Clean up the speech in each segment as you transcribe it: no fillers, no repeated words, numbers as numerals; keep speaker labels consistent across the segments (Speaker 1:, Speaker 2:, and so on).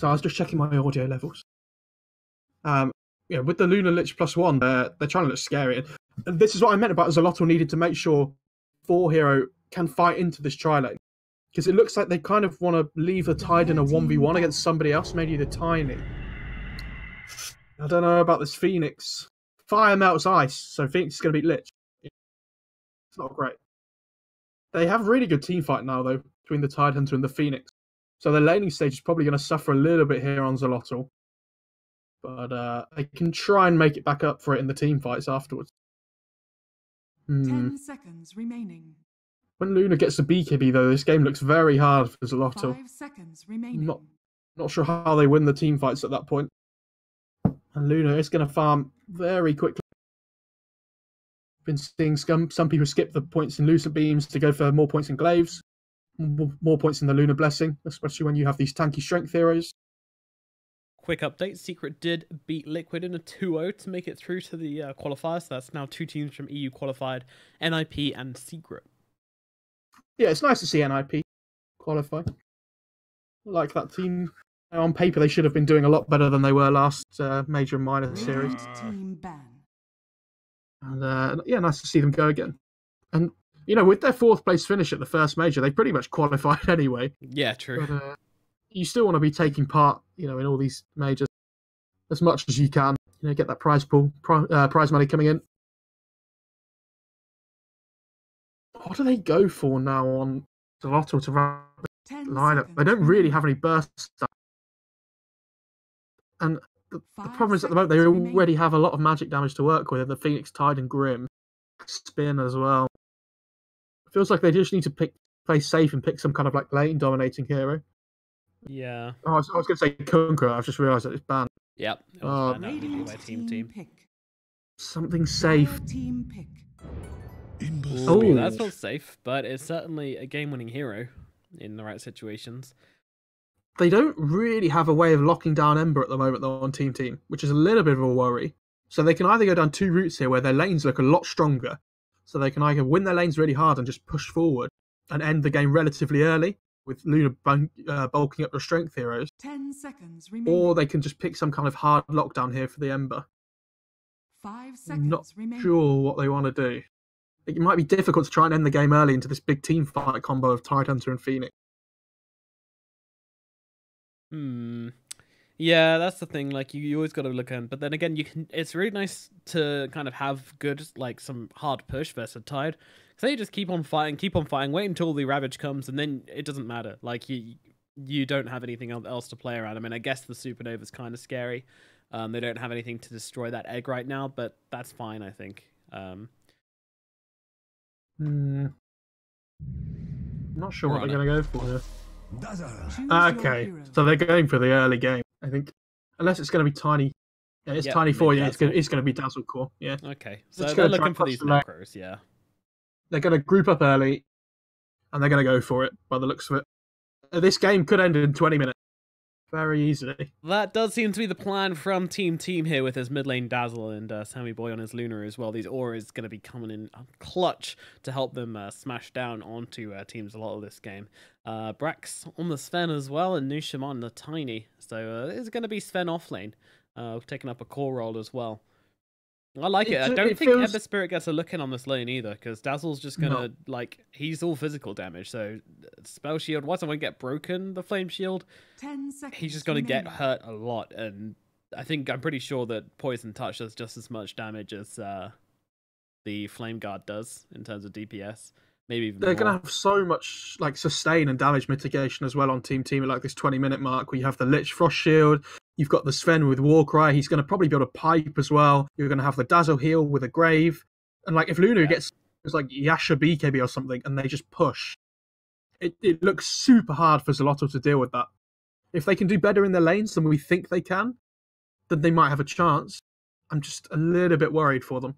Speaker 1: So I was just checking my audio levels. Yeah, with the Lunar Lich +1, they're trying to look scary. And this is what I meant about Xolotl needed to make sure 4 hero can fight into this tri-lane. Because it looks like they kind of want to leave the Tide in a 1v1 against somebody else, maybe the Tiny. I don't know about this Phoenix. Fire melts ice, so Phoenix is going to beat Lich. It's not great. They have really good team fight now, though, between the Tide Hunter and the Phoenix. So the laning stage is probably going to suffer a little bit here on Xolotl. But they can try and make it back up for it in the team fights afterwards.
Speaker 2: 10 seconds remaining.
Speaker 1: When Luna gets the BKB, though, this game looks very hard for Xolotl.
Speaker 2: 5 seconds remaining.
Speaker 1: Not sure how they win the team fights at that point. And Luna is going to farm very quickly. Been seeing some people skip the points in Lucent Beams to go for more points in Glaives, more points in the Lunar Blessing, especially when you have these tanky strength heroes.
Speaker 3: Quick update, Secret did beat Liquid in a 2-0 to make it through to the qualifier, so that's now 2 teams from EU qualified, NIP and Secret.
Speaker 1: Yeah, it's nice to see NIP qualify. I like that team. On paper, they should have been doing a lot better than they were last major and minor series.
Speaker 2: Team ban.
Speaker 1: And yeah, nice to see them go again. And, you know, with their 4th place finish at the first major, they pretty much qualified anyway.
Speaker 3: Yeah, true.
Speaker 1: But you still want to be taking part, you know, in all these majors as much as you can. You know, get that prize pool, prize money coming in. What do they go for now on Xolotl to run the lineup? They don't really have any burst stuff. And the problem is at the moment they already have a lot of magic damage to work with. The Phoenix, Tide, and Grim spin as well. It feels like they just need to play safe and pick some kind of like lane dominating hero.
Speaker 3: Yeah.
Speaker 1: Oh, I was going to say Kunkra. I've just realised that it's banned.
Speaker 3: Yep. It was banned by team.
Speaker 1: Something safe.
Speaker 2: Team pick.
Speaker 3: Ooh, that's not safe, but it's certainly a game-winning hero in the right situations.
Speaker 1: They don't really have a way of locking down Ember at the moment, though, on team, which is a little bit of a worry. So they can either go down 2 routes here where their lanes look a lot stronger. So they can either win their lanes really hard and just push forward and end the game relatively early with Luna bulking up their strength heroes.
Speaker 2: 10 seconds remaining.
Speaker 1: Or they can just pick some kind of hard lockdown here for the Ember.
Speaker 2: 5 seconds
Speaker 1: Not
Speaker 2: remaining.
Speaker 1: sure what they want to do. It might be difficult to try and end the game early into this big team fight combo of Tidehunter and Phoenix.
Speaker 3: Yeah, that's the thing. Like you always got to look at, but then again, it's really nice to kind of have good, like some hard push versus Tide. So you just keep on fighting, wait until the Ravage comes, and then it doesn't matter. Like you don't have anything else to play around. I mean, I guess the Supernova is kind of scary. They don't have anything to destroy that egg right now, but that's fine, I think.
Speaker 1: Not sure what they're going to go for here. Okay, so they're going for the early game, I think. Unless it's going to be Tiny. Yeah, it's Tiny 4, yeah, it's going to be Dazzle Core, yeah.
Speaker 3: Okay, so they're looking for these macros, yeah.
Speaker 1: They're going to group up early, and they're going to go for it, by the looks of it. This game could end in 20 minutes. Very easily.
Speaker 3: That does seem to be the plan from Team here with his mid lane Dazzle and Sammy Boy on his Lunar as well. These auras going to be coming in clutch to help them smash down onto teams a lot of this game. Brax on the Sven as well and Nusham on the Tiny. So it's going to be Sven off lane, taking up a core role as well. I like it. I don't think Ember Spirit gets a look in on this lane either, because Dazzle's just gonna he's all physical damage. So spell shield, once someone get broken, the flame shield,
Speaker 2: 10 seconds
Speaker 3: he's just gonna get hurt a lot. And I'm pretty sure that Poison Touch does just as much damage as the Flame Guard does in terms of DPS. Maybe even
Speaker 1: they're
Speaker 3: more.
Speaker 1: Gonna have so much like sustain and damage mitigation as well on team at like this 20-minute mark where you have the Lich Frost Shield. You've got the Sven with Warcry. He's going to probably be able to pipe as well. You're going to have the Dazzle heal with a Grave. And like if Luna gets like Yasha BKB or something and they just push, it looks super hard for Xolotl to deal with that. If they can do better in their lanes than we think they can, then they might have a chance. I'm just a little bit worried for them.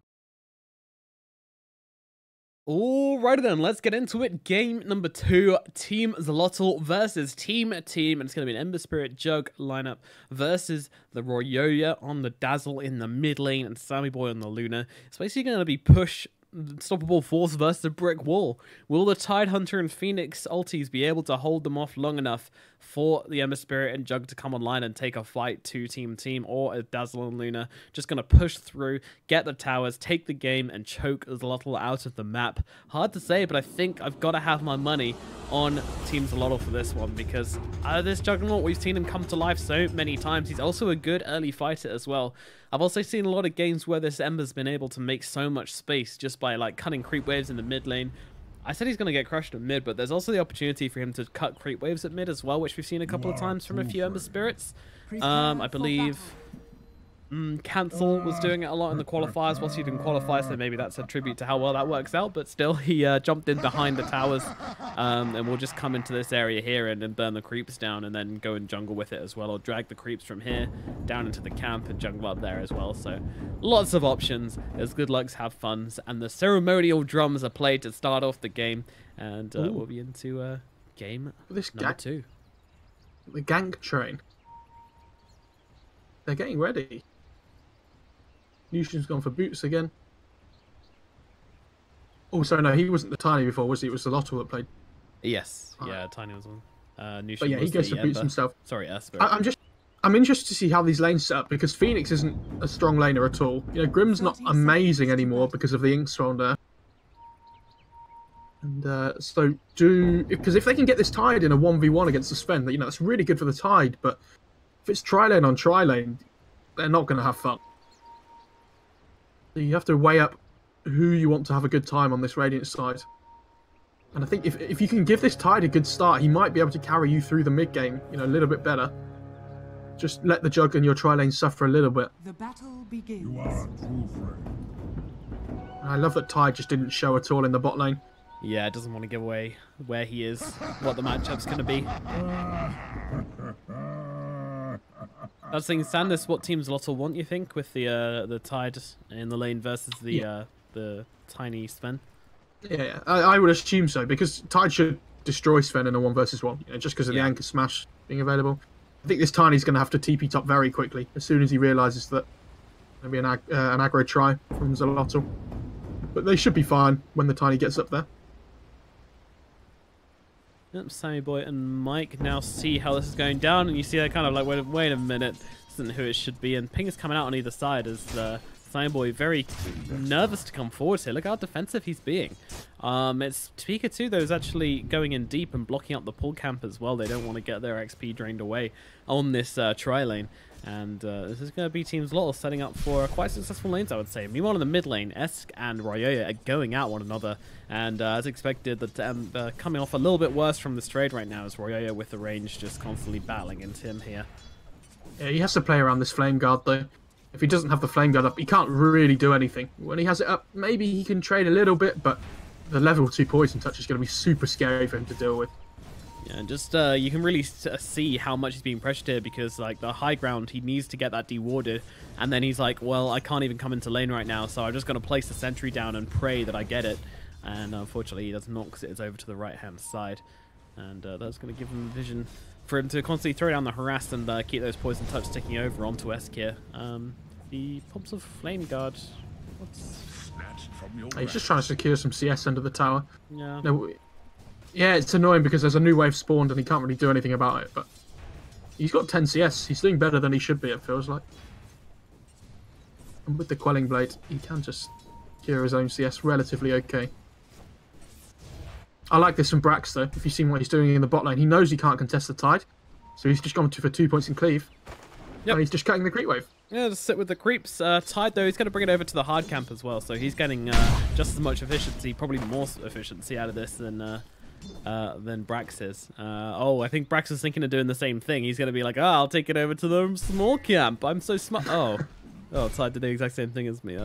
Speaker 3: Alrighty then, let's get into it. Game number 2, Team Xolotl versus Team. And it's going to be an Ember Spirit Jug lineup versus the Royoya on the Dazzle in the mid lane and Sammy Boy on the Luna. It's basically going to be push Unstoppable Force versus a brick wall. Will the Tidehunter and Phoenix ultis be able to hold them off long enough for the Ember Spirit and Jug to come online and take a fight to team, or if Dazzle and Luna just going to push through, get the towers, take the game, and choke Xolotl out of the map. Hard to say, but I think I've got to have my money on Team Xolotl for this one, because this Juggernaut, we've seen him come to life so many times. He's also a good early fighter as well. I've also seen a lot of games where this Ember's been able to make so much space just by like cutting creep waves in the mid lane. I said he's going to get crushed at mid, but there's also the opportunity for him to cut creep waves at mid as well, which we've seen a couple of times from a few Ember Spirits. I believe Cancel was doing it a lot in the qualifiers whilst he didn't qualify, so maybe that's a tribute to how well that works out, but still, he jumped in behind the towers, and we'll just come into this area here and burn the creeps down and then go and jungle with it as well, or drag the creeps from here down into the camp and jungle up there as well. So lots of options. There's good lucks, have funs, and the ceremonial drums are played to start off the game, and we'll be into game number 2.
Speaker 1: The gank train. They're getting ready. Lucian's gone for boots again. Oh, sorry, no, he wasn't the Tiny before, was he? It was the Xolotl that played.
Speaker 3: Yes, yeah, Tiny was on. Nucian
Speaker 1: but yeah, he goes for boots himself.
Speaker 3: Sorry,
Speaker 1: I'm interested to see how these lanes set up, because Phoenix isn't a strong laner at all. You know, Grim's not amazing anymore because of the Inkswell there. And because if they can get this Tide in a 1v1 against the Sven, you know, that's really good for the Tide, but if it's tri-lane on tri-lane, they're not going to have fun. So you have to weigh up who you want to have a good time on this Radiant side. And I think if you can give this Tide a good start, he might be able to carry you through the mid-game, you know, a little bit better. Just let the Jug and your tri-lane suffer a little bit.
Speaker 2: The battle begins.
Speaker 4: You are a true friend.
Speaker 1: And I love that Tide just didn't show at all in the bot lane.
Speaker 3: Yeah, it doesn't want to give away where he is, what the matchup's going to be. I was thinking, Sandus, what Team Xolotl want, you think, with the Tide in the lane versus the Tiny Sven?
Speaker 1: Yeah, I would assume so, because Tide should destroy Sven in a 1 versus 1, you know, just because of the Anchor Smash being available. I think this Tiny's going to have to TP top very quickly, as soon as he realises that there'll be an aggro try from Xolotl. But they should be fine when the Tiny gets up there.
Speaker 3: Yep, Sammy Boy and Mike now see how this is going down, and you see that kind of like, wait a minute, this isn't who it should be, and Ping is coming out on either side as Sammy Boy very nervous to come forward here. Look how defensive he's being. It's Pikachu though is actually going in deep and blocking up the pull camp as well. They don't want to get their XP drained away on this tri-lane. And this is going to be Team Xolotl setting up for quite successful lanes, I would say. Meanwhile, in the mid lane, Esk and Ryoya are going at one another. And as expected, that coming off a little bit worse from this trade right now is Ryoya with the range just constantly battling into him here.
Speaker 1: Yeah, he has to play around this Flame Guard, though. If he doesn't have the Flame Guard up, he can't really do anything. When he has it up, maybe he can trade a little bit, but the level 2 Poison Touch is going to be super scary for him to deal with.
Speaker 3: Yeah, and just you can really see how much he's being pressured here, because like the high ground, he needs to get that dewarded, and then he's like, well, I can't even come into lane right now, so I'm just going to place the sentry down and pray that I get it. And unfortunately, he does not, because it is over to the right-hand side, and that's going to give him vision for him to constantly throw down the harass and keep those poison touch ticking over onto Esk here. The pumps of Flame Guard.
Speaker 1: He's just trying to secure some CS under the tower.
Speaker 3: Yeah.
Speaker 1: No, yeah, it's annoying because there's a new wave spawned and he can't really do anything about it, but he's got 10 CS. He's doing better than he should be, it feels like. And with the Quelling Blade, he can just cure his own CS relatively okay. I like this from Brax, though. If you've seen what he's doing in the bot lane, he knows he can't contest the Tide, so he's just gone for 2 points in cleave. Yep. And he's just cutting the creep wave.
Speaker 3: Yeah, just sit with the creeps. Tide, though, he's going to bring it over to the hard camp as well, so he's getting just as much efficiency, probably more efficiency out of this than Brax is. Oh, I think Brax is thinking of doing the same thing. He's going to be like, I'll take it over to the small camp. I'm so smart. Oh, Tide did the exact same thing as me.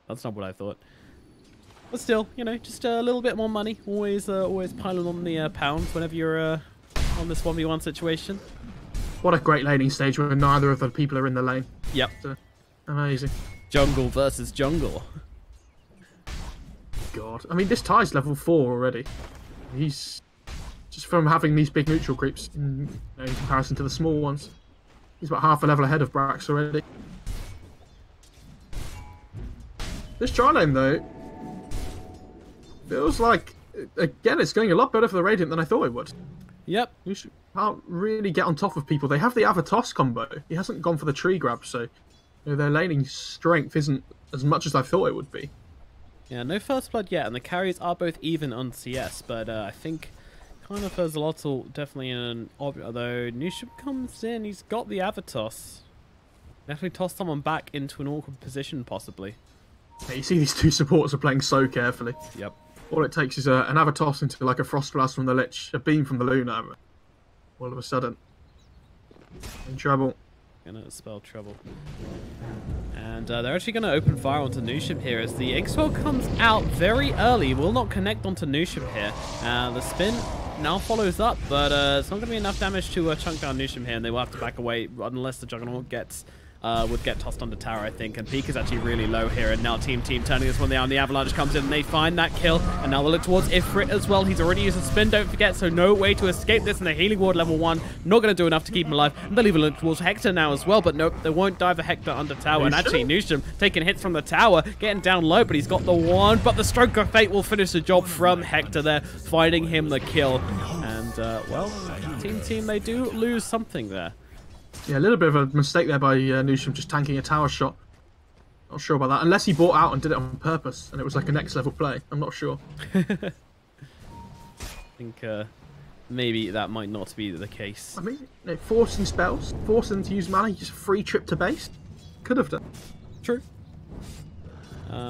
Speaker 3: That's not what I thought. But still, you know, just a little bit more money. Always piling on the pounds whenever you're on this 1v1 situation.
Speaker 1: What a great laning stage where neither of the people are in the lane.
Speaker 3: Yep.
Speaker 1: Amazing.
Speaker 3: Jungle versus jungle.
Speaker 1: God. I mean, this Tide's level 4 already. He's just from having these big neutral creeps in comparison to the small ones. He's about half a level ahead of Brax already. This tri-lane, though, feels like, again, it's going a lot better for the Radiant than I thought it would.
Speaker 3: Yep.
Speaker 1: can't really get on top of people. They have the Avatos combo. He hasn't gone for the tree grab, so their laning strength isn't as much as I thought it would be.
Speaker 3: Yeah, no first blood yet, and the carries are both even on CS, but I think kind of Xolotl definitely in an although Nusham comes in, he's got the Avatos. Definitely toss someone back into an awkward position, possibly.
Speaker 1: Yeah, you see these two supporters are playing so carefully.
Speaker 3: Yep.
Speaker 1: All it takes is an Avatos into like a Frost Blast from the Lich, a beam from the Luna. All of a sudden, in trouble.
Speaker 3: Gonna spell trouble. And they're actually gonna open fire onto Nusham here as the X-Well comes out very early. Will not connect onto Nusham here. The spin now follows up, but it's not gonna be enough damage to chunk down Nusham here, and they will have to back away unless the Juggernaut gets would get tossed under tower, I think. And Peak is actually really low here, and now Team turning this one down. The Avalanche comes in and they find that kill, and now they'll look towards Ifrit as well. He's already used a spin, don't forget, so no way to escape this, and the healing ward level 1 not going to do enough to keep him alive. And they'll even look towards Hector now as well, but nope, they won't dive a Hector under tower. And actually Nusham taking hits from the tower, getting down low, but he's got the wand, but the Stroke of Fate will finish the job from Hector there, finding him the kill. And well, Team they do lose something there.
Speaker 1: Yeah, a little bit of a mistake there by Nusham just tanking a tower shot. Not sure about that. Unless he bought out and did it on purpose and it was like a next level play. I'm not sure.
Speaker 3: I think maybe that might not be the case.
Speaker 1: I mean, forcing spells, forcing them to use mana, just a free trip to base. Could have done.
Speaker 3: True.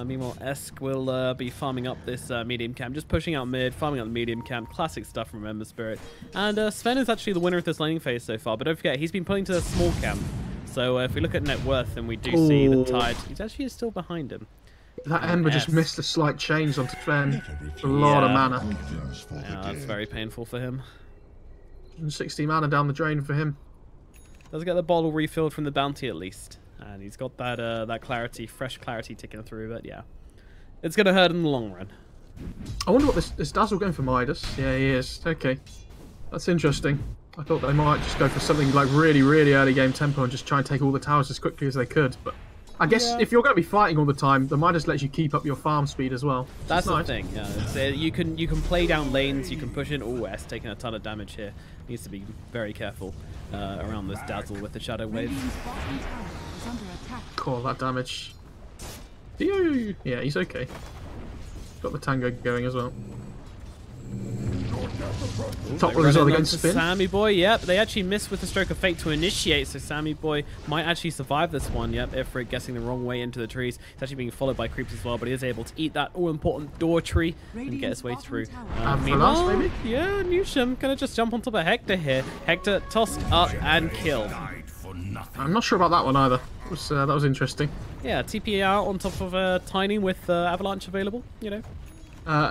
Speaker 3: Meanwhile, Esk will be farming up this medium camp, just pushing out mid, farming up the medium camp. Classic stuff from Ember Spirit. And Sven is actually the winner of this laning phase so far, but don't forget, he's been pulling to the small camp. So if we look at net worth, then we do see the Tide. He's actually still behind him.
Speaker 1: That Ember just missed a slight change onto Sven. A lot of mana.
Speaker 3: Yeah, that's very painful for him.
Speaker 1: And 60 mana down the drain for him.
Speaker 3: Does get the bottle refilled from the bounty at least. And he's got that that clarity, fresh clarity ticking through, but yeah. It's going to hurt in the long run.
Speaker 1: I wonder what this Dazzle going for Midas. Yeah, he is. Okay. That's interesting. I thought they might just go for something like really, really early game tempo and just try and take all the towers as quickly as they could. But I guess if you're going to be fighting all the time, the Midas lets you keep up your farm speed as well.
Speaker 3: That's
Speaker 1: nice.
Speaker 3: the thing. Yeah, you can play down lanes, you can push in. Oh, S taking a ton of damage here. Needs to be very careful around this Dazzle with the Shadow Wave.
Speaker 1: Cool, that damage. Yeah, he's okay. Got the Tango going as well. Top runners are against spin.
Speaker 3: Sammy Boy, yep. They actually missed with the Stroke of Fate to initiate, so Sammy Boy might actually survive this one. Yep, Ifrit guessing the wrong way into the trees. He's actually being followed by creeps as well, but he is able to eat that all-important door tree and get his way through.
Speaker 1: Meanwhile, maybe?
Speaker 3: Yeah, Nusham gonna just jump on top of Hector here. Hector tossed up and killed.
Speaker 1: I'm not sure about that one either. That was interesting.
Speaker 3: Yeah, TP out on top of Tiny with Avalanche available, you know.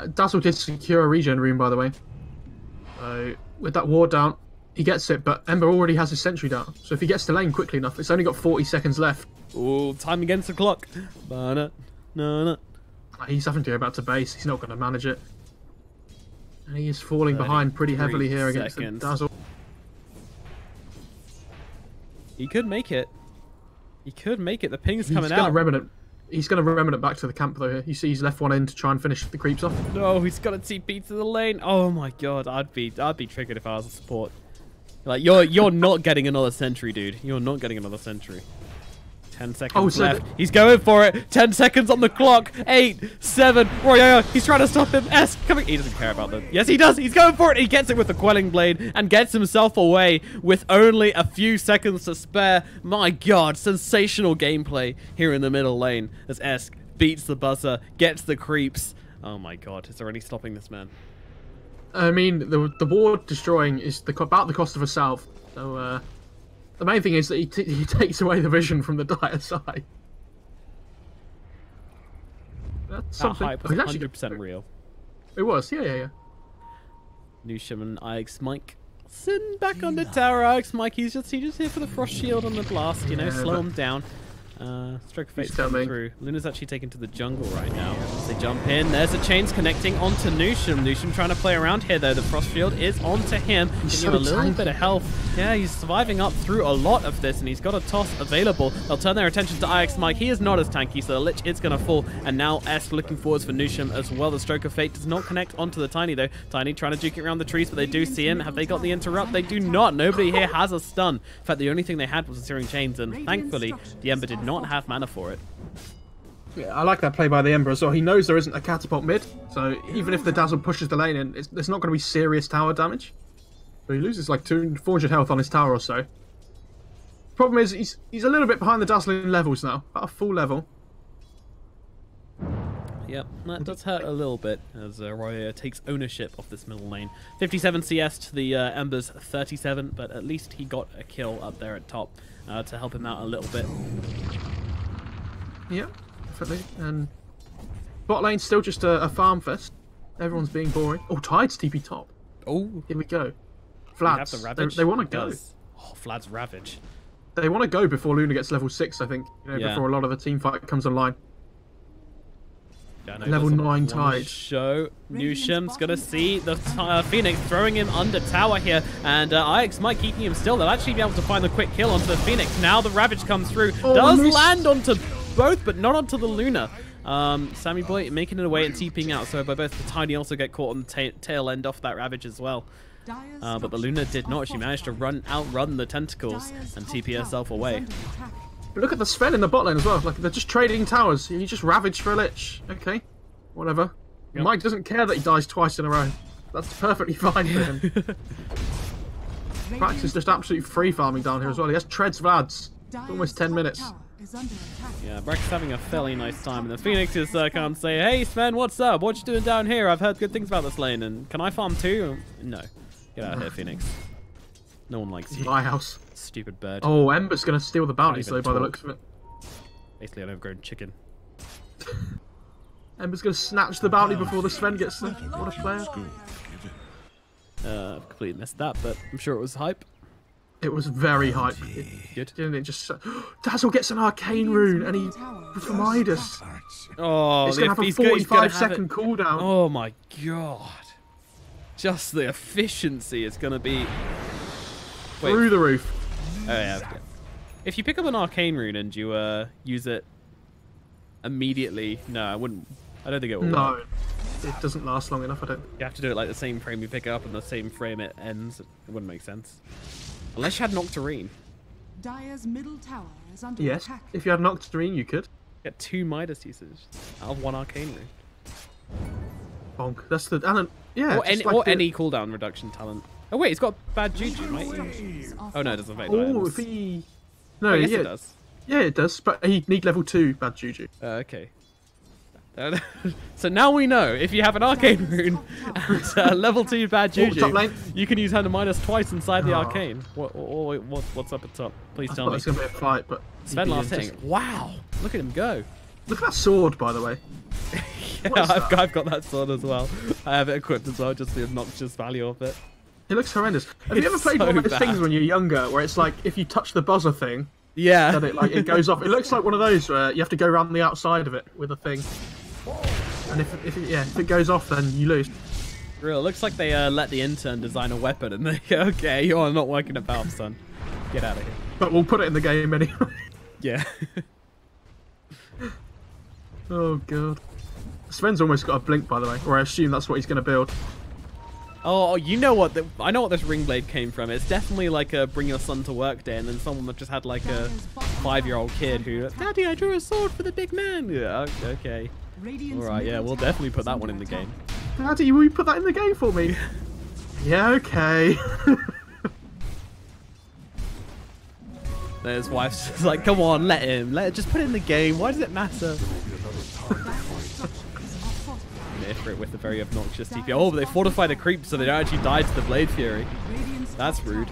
Speaker 1: Dazzle did secure a regen room, by the way. So with that ward down, he gets it, but Ember already has his sentry down. So if he gets to lane quickly enough, it's only got 40 seconds left.
Speaker 3: Ooh, time against the clock.
Speaker 1: He's having to go back to base. He's not going to manage it. And he is falling behind pretty heavily here against the Dazzle.
Speaker 3: He could make it. He could make it. The ping's coming
Speaker 1: out. He's going to remnant back to the camp though here. You see he's left one in to try and finish the creeps off.
Speaker 3: No, he's got a TP to the lane. Oh my god, I'd be triggered if I was a support. Like you're not getting another sentry, dude. You're not getting another sentry. 10 seconds left. He's going for it. 10 seconds on the clock. 8, 7. Royo, he's trying to stop him. S coming. He doesn't care about them. Yes, he does. He's going for it. He gets it with the Quelling Blade and gets himself away with only a few seconds to spare. My god, sensational gameplay here in the middle lane as S beats the buzzer, gets the creeps. Oh my god, is there any stopping this man?
Speaker 1: I mean, the ward destroying is about the cost of a salve. So, the main thing is that he takes away the vision from the dire side. That's something.
Speaker 3: That hype was 100% real.
Speaker 1: It was, yeah.
Speaker 3: Nusham and Ix Mike sitting back on the tower. Ix Mike, he's just here for the frost shield and the blast, you know, slow him down. Stroke of Fate's
Speaker 1: He's
Speaker 3: coming
Speaker 1: coming.
Speaker 3: through. Luna's actually taken to the jungle right now. As they jump in, there's a chains connecting onto Nusham. Nusham trying to play around here though. The Frost Shield is onto him.
Speaker 1: He's
Speaker 3: Giving him a
Speaker 1: so
Speaker 3: little
Speaker 1: tanky.
Speaker 3: bit of health. Yeah, he's surviving up through a lot of this, and he's got a toss available. They'll turn their attention to IX Mike. He is not as tanky, so the Lich is going to fall. And now S looking forwards for Nusham as well. The Stroke of Fate does not connect onto the Tiny though. Tiny trying to juke it around the trees, but they do see him. Have they got the interrupt? They do not. Nobody here has a stun. In fact, the only thing they had was a Searing Chains, and thankfully, the Ember did not have mana for it.
Speaker 1: Yeah, I like that play by the Ember as well. He knows there isn't a catapult mid, so even if the Dazzle pushes the lane in, there's not going to be serious tower damage. But he loses like 400 health on his tower or so. Problem is, he's a little bit behind the Dazzling levels now, about a full level.
Speaker 3: Yep, that does hurt a little bit as Roy takes ownership of this middle lane. 57 CS to the Ember's 37, but at least he got a kill up there at top to help him out a little bit.
Speaker 1: Yeah, definitely. And bot lane's still just a farm fest. Everyone's being boring. Oh, Tide's TP top.
Speaker 3: Oh,
Speaker 1: Here we go.
Speaker 3: we have
Speaker 1: Flats.
Speaker 3: the Ravage.
Speaker 1: They want to go.
Speaker 3: Does. Oh, Vlad's Ravage.
Speaker 1: They want to go before Luna gets level 6, I think. You know,
Speaker 3: Yeah.
Speaker 1: before a lot of the team fight comes online.
Speaker 3: Yeah, no,
Speaker 1: Level
Speaker 3: doesn't
Speaker 1: 9
Speaker 3: wanna
Speaker 1: Tide.
Speaker 3: Show Nusham's gonna see the Phoenix throwing him under tower here, and IX might keeping him still. They'll actually be able to find the quick kill onto the Phoenix. Now the Ravage comes through,
Speaker 1: Oh,
Speaker 3: does
Speaker 1: missed.
Speaker 3: land onto both, but not onto the Luna. Sammy Boy making it away and TPing out, so by both the Tiny also get caught on the tail end off that Ravage as well. But the Luna did not. She managed to outrun the tentacles and TP herself away.
Speaker 1: But look at the Sven in the bot lane as well. Like, they're just trading towers. He just ravaged for a Lich. Okay, whatever.
Speaker 3: Yep.
Speaker 1: Mike doesn't care that he dies twice in a row. That's perfectly fine for him. Prax is just absolutely free farming down here as well. He has treads Vlads. It's almost 10 minutes.
Speaker 3: Yeah, Brax is having a fairly nice time, and the Phoenix is come say, "Hey Sven, what's up? What you doing down here? I've heard good things about this lane, and can I farm too?" No, get out of here, Phoenix. No one likes you.
Speaker 1: My house.
Speaker 3: Stupid bird.
Speaker 1: Oh, Ember's going to steal the bounties
Speaker 3: even
Speaker 1: though, by the
Speaker 3: talk.
Speaker 1: looks of it.
Speaker 3: Basically, an overgrown chicken.
Speaker 1: Ember's going to snatch the bounty before the Sven gets there. What a player.
Speaker 3: I've completely missed that, but I'm sure it was hype.
Speaker 1: It was very hype.
Speaker 3: Good.
Speaker 1: Didn't it just... Dazzle gets an arcane rune and he... For Midas.
Speaker 3: Oh,
Speaker 1: It's going to have a
Speaker 3: he's gonna
Speaker 1: 45-second cooldown.
Speaker 3: Oh my god! Just the efficiency is gonna be. Wait.
Speaker 1: Through the roof.
Speaker 3: Oh yeah. If you pick up an arcane rune and you use it immediately, no, I wouldn't. I don't think it will.
Speaker 1: No.
Speaker 3: Work.
Speaker 1: It doesn't last long enough, I don't.
Speaker 3: You have to do it like the same frame you pick it up and the same frame it ends. It wouldn't make sense. Unless you had Nocturne.
Speaker 2: Dire's middle tower is under
Speaker 1: Yes.
Speaker 2: attack.
Speaker 1: If you had Nocturne, you could.
Speaker 3: Get 2 Midas usage out of 1 arcane rune.
Speaker 1: Bonk. That's the... And, yeah,
Speaker 3: Or,
Speaker 1: just
Speaker 3: any,
Speaker 1: like the-
Speaker 3: any cooldown reduction talent. Oh wait, he's got bad juju, right? Oh no, it doesn't affect
Speaker 1: Oh,
Speaker 3: items.
Speaker 1: if he... No,
Speaker 3: Oh, yes,
Speaker 1: yeah.
Speaker 3: it does.
Speaker 1: Yeah, it does, but he'd need level 2 bad juju.
Speaker 3: Okay. So now we know if you have an arcane rune and level 2 bad juju,
Speaker 1: top lane.
Speaker 3: you can use Hand of Midas twice inside the
Speaker 1: Oh.
Speaker 3: arcane. What's up at top? Please
Speaker 1: I
Speaker 3: tell
Speaker 1: thought it
Speaker 3: me.
Speaker 1: was going to be a fight, but...
Speaker 3: Sven
Speaker 1: he'd be
Speaker 3: last
Speaker 1: in.
Speaker 3: hitting. Wow! Look at him go.
Speaker 1: Look at that sword, by the way.
Speaker 3: Yeah,
Speaker 1: What is that?
Speaker 3: I've got that sword as well. I have it equipped as well, just the obnoxious value of it.
Speaker 1: It looks horrendous. Have you
Speaker 3: It's
Speaker 1: ever played
Speaker 3: so
Speaker 1: one of those
Speaker 3: bad.
Speaker 1: things when you're younger, where it's like, if you touch the buzzer thing,
Speaker 3: Yeah.
Speaker 1: then it goes off? It looks like one of those where you have to go around the outside of it with a thing. And if it goes off, then you lose.
Speaker 3: Real. Looks like they let the intern design a weapon and they go, okay, you are not working at Valve, son. Get out of here.
Speaker 1: But we'll put it in the game anyway.
Speaker 3: Yeah.
Speaker 1: Oh god. Sven's almost got a blink, by the way, or I assume that's what he's going to build.
Speaker 3: Oh, you know what? I know what this ring blade came from. It's definitely like a bring your son to work day, and then someone that just had like a 5-year-old kid who, Daddy, I drew a sword for the big man. Yeah, okay. All right, yeah, we'll definitely put that one in the game.
Speaker 1: Daddy, will you put that in the game for me? Yeah, okay.
Speaker 3: His wife's just like, come on, just put it in the game. Why does it matter? For it with the very obnoxious TP. Oh, but they fortify the creep so they don't actually die to the Blade Fury. That's rude.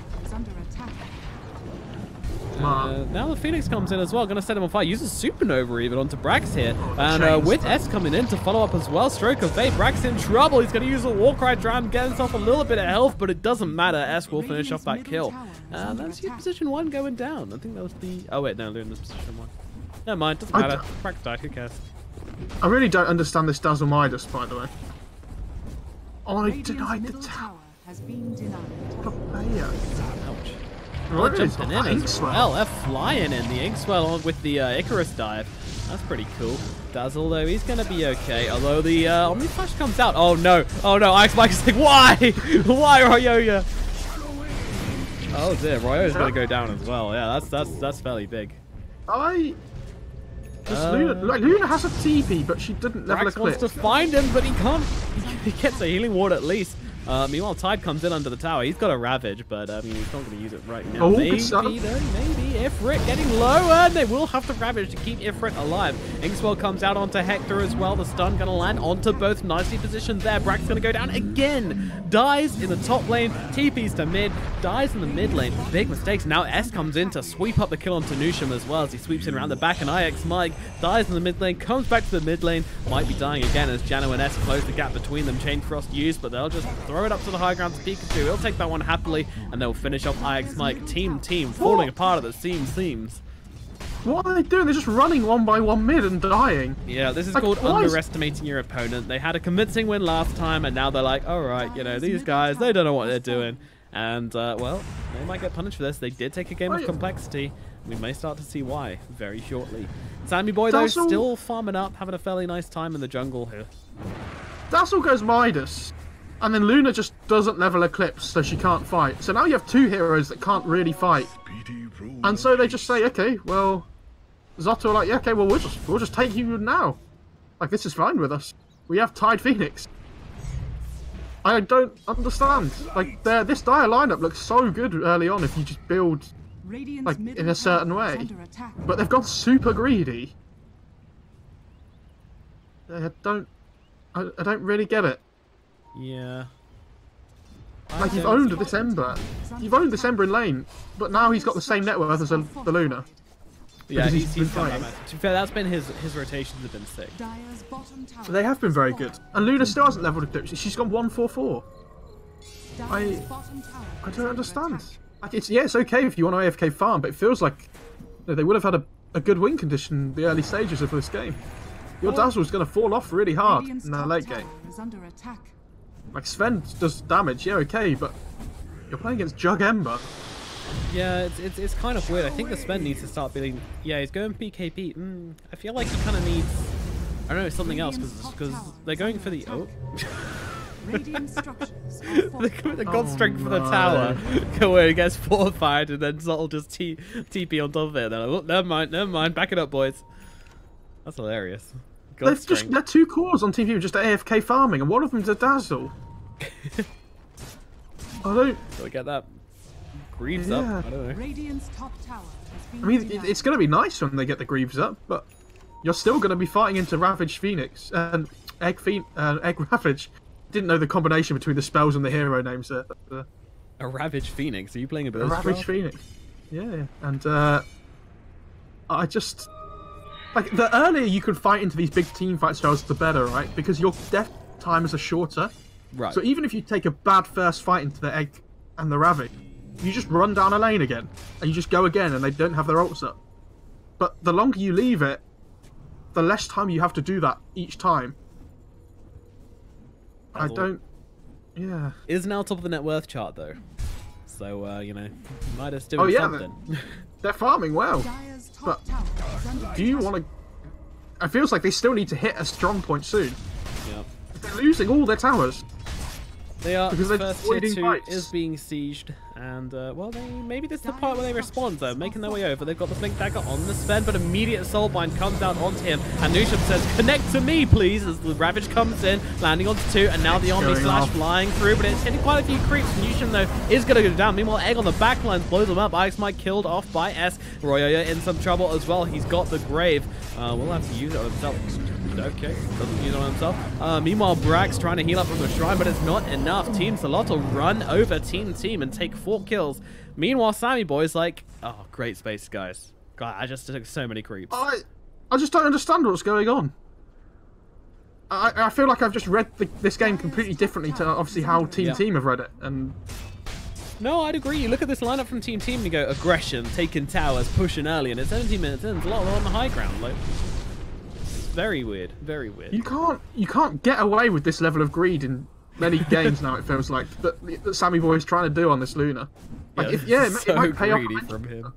Speaker 3: Now the Phoenix comes in as well, gonna set him on fire. Uses Supernova even onto Brax here. And with S coming in to follow up as well, Stroke of Fate. Brax in trouble. He's gonna use a Warcry Dram, get himself a little bit of health, but it doesn't matter. S will finish off that kill. That's your position 1 going down. I think that was the... Oh wait, no, they're in this position 1. Never mind, doesn't matter. Brax died, who cares?
Speaker 1: I really don't understand this Dazzle Midas, by the way. Oh, I
Speaker 2: Radiant's
Speaker 1: denied the
Speaker 2: middle
Speaker 1: tower.
Speaker 2: tower has been denied.
Speaker 1: Player.
Speaker 3: Ouch.
Speaker 1: What
Speaker 3: They're
Speaker 1: is
Speaker 3: jumping in as
Speaker 1: Inkswell?
Speaker 3: well. They're flying in. The Inkswell on with the Icarus dive. That's pretty cool. Dazzle, though, he's going to be okay. Although the Omni Flash comes out. Oh, no. Oh, no. Ice Mike is like, why? Why, Royoya? Oh, dear. Royoya's going to go down as well. Yeah, that's fairly big.
Speaker 1: Luna has a TP, but she didn't level
Speaker 3: Brax wants to find him, but he can't. He gets a healing ward at least. Meanwhile, Tide comes in under the tower. He's got a Ravage, but I mean, he's not going to use it right now.
Speaker 1: Oh,
Speaker 3: Maybe, though, maybe. Ifrit getting lower, and they will have to Ravage to keep Ifrit alive. Inkswell comes out onto Hector as well. The stun going to land onto both. Nicely positioned there. Brax going to go down again. Dies in the top lane. TPs to mid. Dies in the mid lane. Big mistakes. Now S comes in to sweep up the kill on Tanusham as well as he sweeps in around the back. And IX Mike dies in the mid lane. Comes back to the mid lane. Might be dying again as Jano and S close the gap between them. Chain Frost used, but they'll just throw it up to the high ground to Pikachu. He'll take that one happily, and they'll finish off IX Mike. Team, falling apart at the seams.
Speaker 1: What are they doing? They're just running one by one mid and dying.
Speaker 3: Yeah, this is called underestimating your opponent. They had a convincing win last time, and now they're like, all right, you know, these guys, they don't know what they're doing. And, well, they might get punished for this. They did take a game of complexity. We may start to see why very shortly. Sammy Boy, though, still farming up, having a fairly nice time in the jungle here.
Speaker 1: Dazzle goes Midas. And then Luna just doesn't level Eclipse, so she can't fight. So now you have two heroes that can't really fight. And so they just say, okay, well, Xolotl are like, yeah, okay, well, we'll just take you now. Like, this is fine with us. We have Tide Phoenix. I don't understand. Like, this dire lineup looks so good early on if you just build, like, in a certain way. But they've gone super greedy. I don't really get it.
Speaker 3: Yeah.
Speaker 1: Like, you've owned this Ember. You've owned this Ember in lane, but now he's got the same net worth as the Luna.
Speaker 3: Yeah, he's done that. To be fair, that's been his rotations have been sick.
Speaker 1: They have been very good. And Luna still hasn't leveled Eclipse. She's gone 1-4-4. I don't understand. Like, it's okay if you want to AFK farm, but it feels like they would have had a good win condition in the early stages of this game. Your Dazzle's going to fall off really hard in the late game. Like, Sven does damage, yeah, okay, but you're playing against Jug Ember.
Speaker 3: Yeah, it's kind of weird. I think the Sven needs to start being... Yeah, he's going BKB. I feel like he kind of needs... I don't know, something else, because they're going for the... Oh. the God Strength for the tower. Go where it gets fortified, and then Xolotl just TP on top of it. They're like, oh, never mind, back it up, boys. That's hilarious.
Speaker 1: They're two cores on TV just AFK farming, and one of them's a Dazzle. Do
Speaker 3: we get that Greaves up? I don't know.
Speaker 1: I mean, it's going to be nice when they get the Greaves up, but you're still going to be fighting into Ravage Phoenix and Egg Ravage. Didn't know the combination between the spells and the hero names there.
Speaker 3: A Ravage Phoenix? Are you playing a Burst?
Speaker 1: A Ravage Phoenix. Yeah, and I just... Like, the earlier you can fight into these big team fight styles, the better, right? Because your death timers are shorter.
Speaker 3: Right.
Speaker 1: So even if you take a bad first fight into the Egg and the Ravage, you just run down a lane again, and you just go again, and they don't have their ults up. But the longer you leave it, the less time you have to do that each time. I don't... Yeah.
Speaker 3: Is now top of the net worth chart, though. So, you know, might have doing something.
Speaker 1: They're farming well. But do you want to... It feels like they still need to hit a strong point soon.
Speaker 3: Yeah.
Speaker 1: They're losing all their towers.
Speaker 3: They are. Because first tier 2 is being sieged, and well, maybe this is the part where they respond. Though, making their way over. They've got the Blink Dagger on the Sven, but immediate Soulbind comes out onto him, and Nusham says, "Connect to me, please." As the Ravage comes in, landing onto 2, and now the Omni Slash flying through, but it's hitting quite a few creeps. Nusham though is going to go down. Meanwhile, Egg on the backlines blows him up. Ice Mike killed off by S. Royoya in some trouble as well. He's got the Grave. We'll have to use it on himself. Okay, doesn't use it on himself. Meanwhile, Brax trying to heal up from the shrine, but it's not enough. Team Xolotl run over Team and take 4 kills. Meanwhile, Sammy Boy's like, oh, great space, guys. God, I just took so many creeps.
Speaker 1: I just don't understand what's going on. I feel like I've just read this game completely differently to obviously how Team have read it, and
Speaker 3: No, I'd agree. You look at this lineup from Team Team and you go aggression, taking towers, pushing early, and it's 17 minutes in. There's a lot on the high ground. Like, it's very weird. Very weird.
Speaker 1: You can't get away with this level of greed in many games now. It feels like that Sammy Boy's trying to do on this Luna. Like,
Speaker 3: So
Speaker 1: it might pay off.
Speaker 3: greedy from him.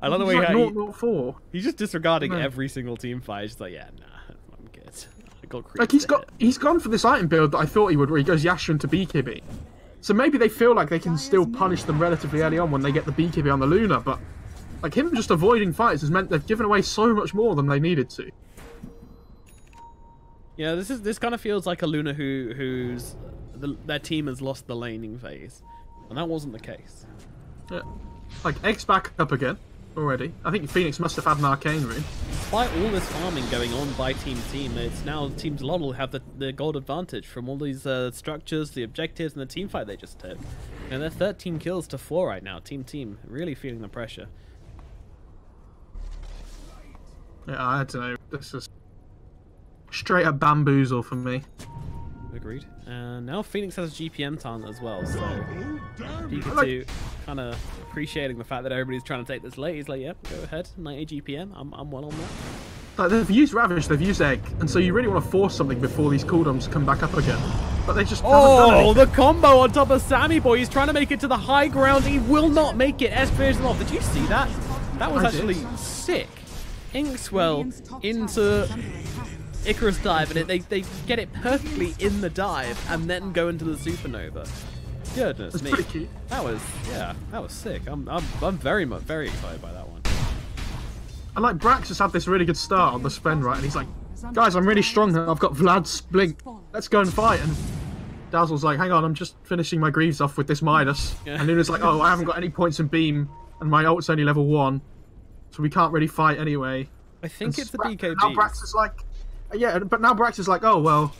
Speaker 3: I love the way
Speaker 1: He's like
Speaker 3: how
Speaker 1: 0-0-4.
Speaker 3: he's just disregarding
Speaker 1: No.
Speaker 3: every single team fight. He's just like, yeah, nah, I'm good. I got creeps
Speaker 1: Like he's gone for this item build that I thought he would, where he goes Yasha into BKB. So maybe they feel like they can still punish them relatively early on when they get the BKB on the Luna, but like him just avoiding fights has meant they've given away so much more than they needed to.
Speaker 3: Yeah, this kind of feels like a Luna their team has lost the laning phase, and that wasn't the case.
Speaker 1: Yeah. Like Egg's back up again already. I think Phoenix must have had an arcane rune.
Speaker 3: Despite all this farming going on by Team Team, it's now Team Xolotl have the gold advantage from all these structures, the objectives, and the team fight they just took. And they're 13 kills to 4 right now. Team Team really feeling the pressure.
Speaker 1: Yeah, I don't know. This is straight up bamboozle for me.
Speaker 3: Agreed. And now Phoenix has a GPM talent as well, so Pikachu kind of appreciating the fact that everybody's trying to take this late. He's like, yep, go ahead, 90 GPM, I'm well on that.
Speaker 1: Like, they've used Ravage, they've used Egg, and so you really want to force something before these cooldowns come back up again. But they just haven't done it.
Speaker 3: The combo on top of Sammy Boy. He's trying to make it to the high ground. He will not make it. S finishes him off. Did you see that? That was actually sick. Inkswell into Icarus dive, and they get it perfectly in the dive, and then go into the supernova. Goodness
Speaker 1: That's
Speaker 3: me,
Speaker 1: pretty cute.
Speaker 3: that was sick. I'm very excited by that one.
Speaker 1: And like Brax has had this really good start on the spend, right? And he's like, guys, I'm really strong now. I've got Vlad's blink. Let's go and fight. And Dazzle's like, hang on, I'm just finishing my Greaves off with this Midas.
Speaker 3: Yeah.
Speaker 1: And Luna's like, oh, I haven't got any points in beam, and my ult's only level 1, so we can't really fight anyway.
Speaker 3: I think
Speaker 1: And
Speaker 3: it's the
Speaker 1: Now
Speaker 3: BKB.
Speaker 1: Brax is like, yeah, but now Brax is like, oh well,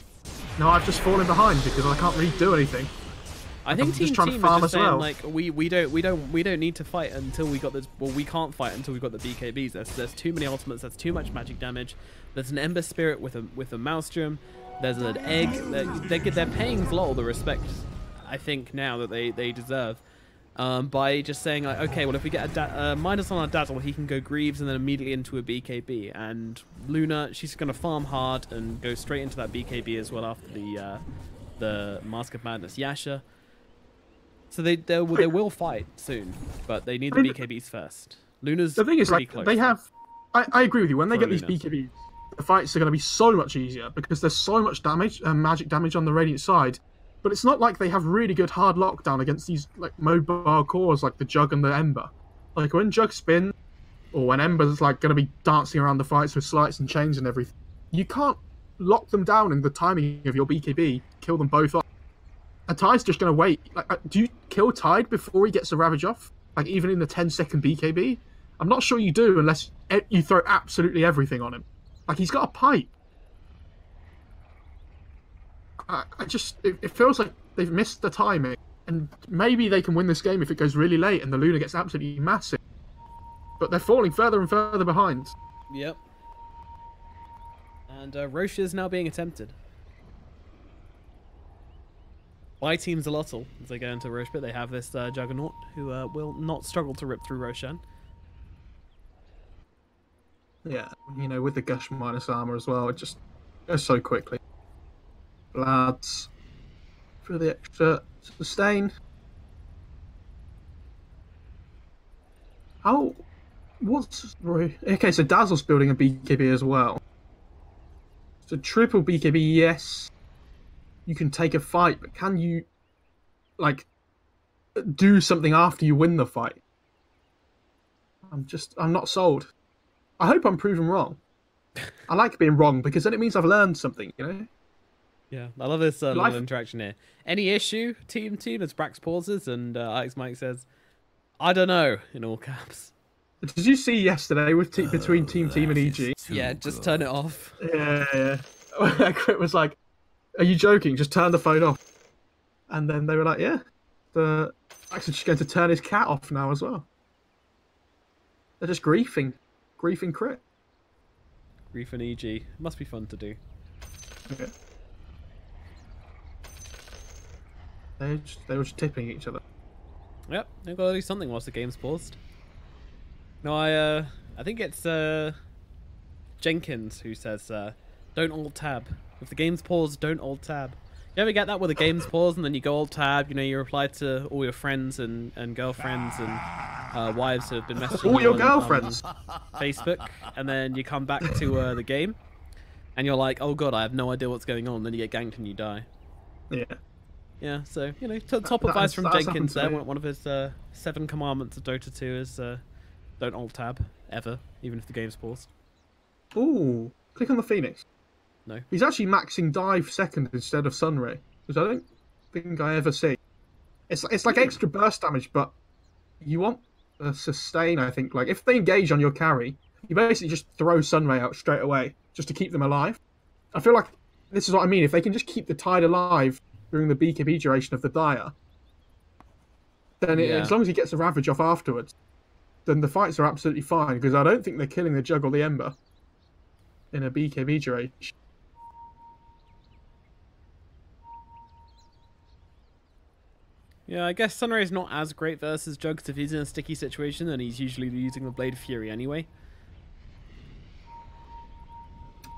Speaker 1: no, I've just fallen behind because I can't really do anything.
Speaker 3: I think
Speaker 1: I'm
Speaker 3: Team
Speaker 1: just trying to
Speaker 3: Team
Speaker 1: farm
Speaker 3: is just
Speaker 1: as
Speaker 3: saying
Speaker 1: well.
Speaker 3: like we don't need to fight until we got this. Well, we can't fight until we've got the BKBs. There's too many ultimates. There's too much magic damage. There's an Ember Spirit with a Maelstrom. There's an Egg. They're paying Xolotl the respect I think now that they deserve. By just saying like, okay, well if we get a minus on our Dazzle, he can go Greaves and then immediately into a BKB. And Luna, she's gonna farm hard and go straight into that BKB as well after the Mask of Madness Yasha. So they will fight soon, but they need the BKBs first. Luna's
Speaker 1: The thing is,
Speaker 3: pretty
Speaker 1: like,
Speaker 3: close.
Speaker 1: they have. I agree with you. When they
Speaker 3: For
Speaker 1: get these
Speaker 3: Luna.
Speaker 1: BKBs, the fights are going to be so much easier because there's so much damage, magic damage on the Radiant side. But it's not like they have really good hard lockdown against these like mobile cores like the Jug and the Ember. Like when Jug spin, or when Ember's like going to be dancing around the fights with slights and chains and everything, you can't lock them down in the timing of your BKB. Kill them both off. A Tide's just going to wait. Like, do you kill Tide before he gets the Ravage off? Like, even in the 10-second BKB? I'm not sure you do unless you throw absolutely everything on him. Like, he's got a pipe. It feels like they've missed the timing. And maybe they can win this game if it goes really late and the Luna gets absolutely massive. But they're falling further and further behind.
Speaker 3: Yep. And Roche is now being attempted. By Team Xolotl, as they go into Roche, but they have this Juggernaut who will not struggle to rip through Roshan.
Speaker 1: Yeah, you know, with the Gush minus armor as well, it just goes so quickly. Lads, for the extra sustain. How? What's okay? So Dazzle's building a BKB as well. So triple BKB, yes. You can take a fight, but can you, like, do something after you win the fight? I'm not sold. I hope I'm proven wrong. I like being wrong because then it means I've learned something, you know?
Speaker 3: Yeah, I love this little interaction here. Any issue, team, as Brax pauses and Alex Mike says, I don't know, in all caps.
Speaker 1: Did you see yesterday with between Team and EG?
Speaker 3: Yeah, just turn it off.
Speaker 1: Yeah. It was like, are you joking? Just turn the phone off. And then they were like, yeah. The Brax is just going to turn his cat off now as well. They're just griefing crit.
Speaker 3: Grief and EG. Must be fun to do.
Speaker 1: Yeah. They were just tipping each other.
Speaker 3: Yep, I've got to do something whilst the game's paused. No, I think it's Jenkins who says, don't alt tab. If the game's paused, don't alt tab. You ever get that where the game's paused and then you go alt tab, you know, you reply to all your friends and girlfriends and wives who have been messaging
Speaker 1: All your
Speaker 3: on
Speaker 1: girlfriends.
Speaker 3: Facebook, and then you come back to the game and you're like, oh god, I have no idea what's going on, and then you get ganked and you die.
Speaker 1: Yeah.
Speaker 3: Yeah, so, you know, top advice from Jenkins there. One of his 7 commandments of Dota 2 is don't alt tab, ever, even if the game's paused.
Speaker 1: Ooh, click on the Phoenix.
Speaker 3: No.
Speaker 1: He's actually maxing dive second instead of Sunray, which I don't think I ever see. It's like extra burst damage, but you want a sustain, I think. Like, if they engage on your carry, you basically just throw Sunray out straight away, just to keep them alive. I feel like this is what I mean. If they can just keep the Tide alive during the BKB duration of the Dire, then as long as he gets a Ravage off afterwards, then the fights are absolutely fine, because I don't think they're killing the Jug or the Ember in a BKB duration.
Speaker 3: Yeah, I guess Sunray's not as great versus Jugs if he's in a sticky situation, and he's usually using the Blade of Fury anyway.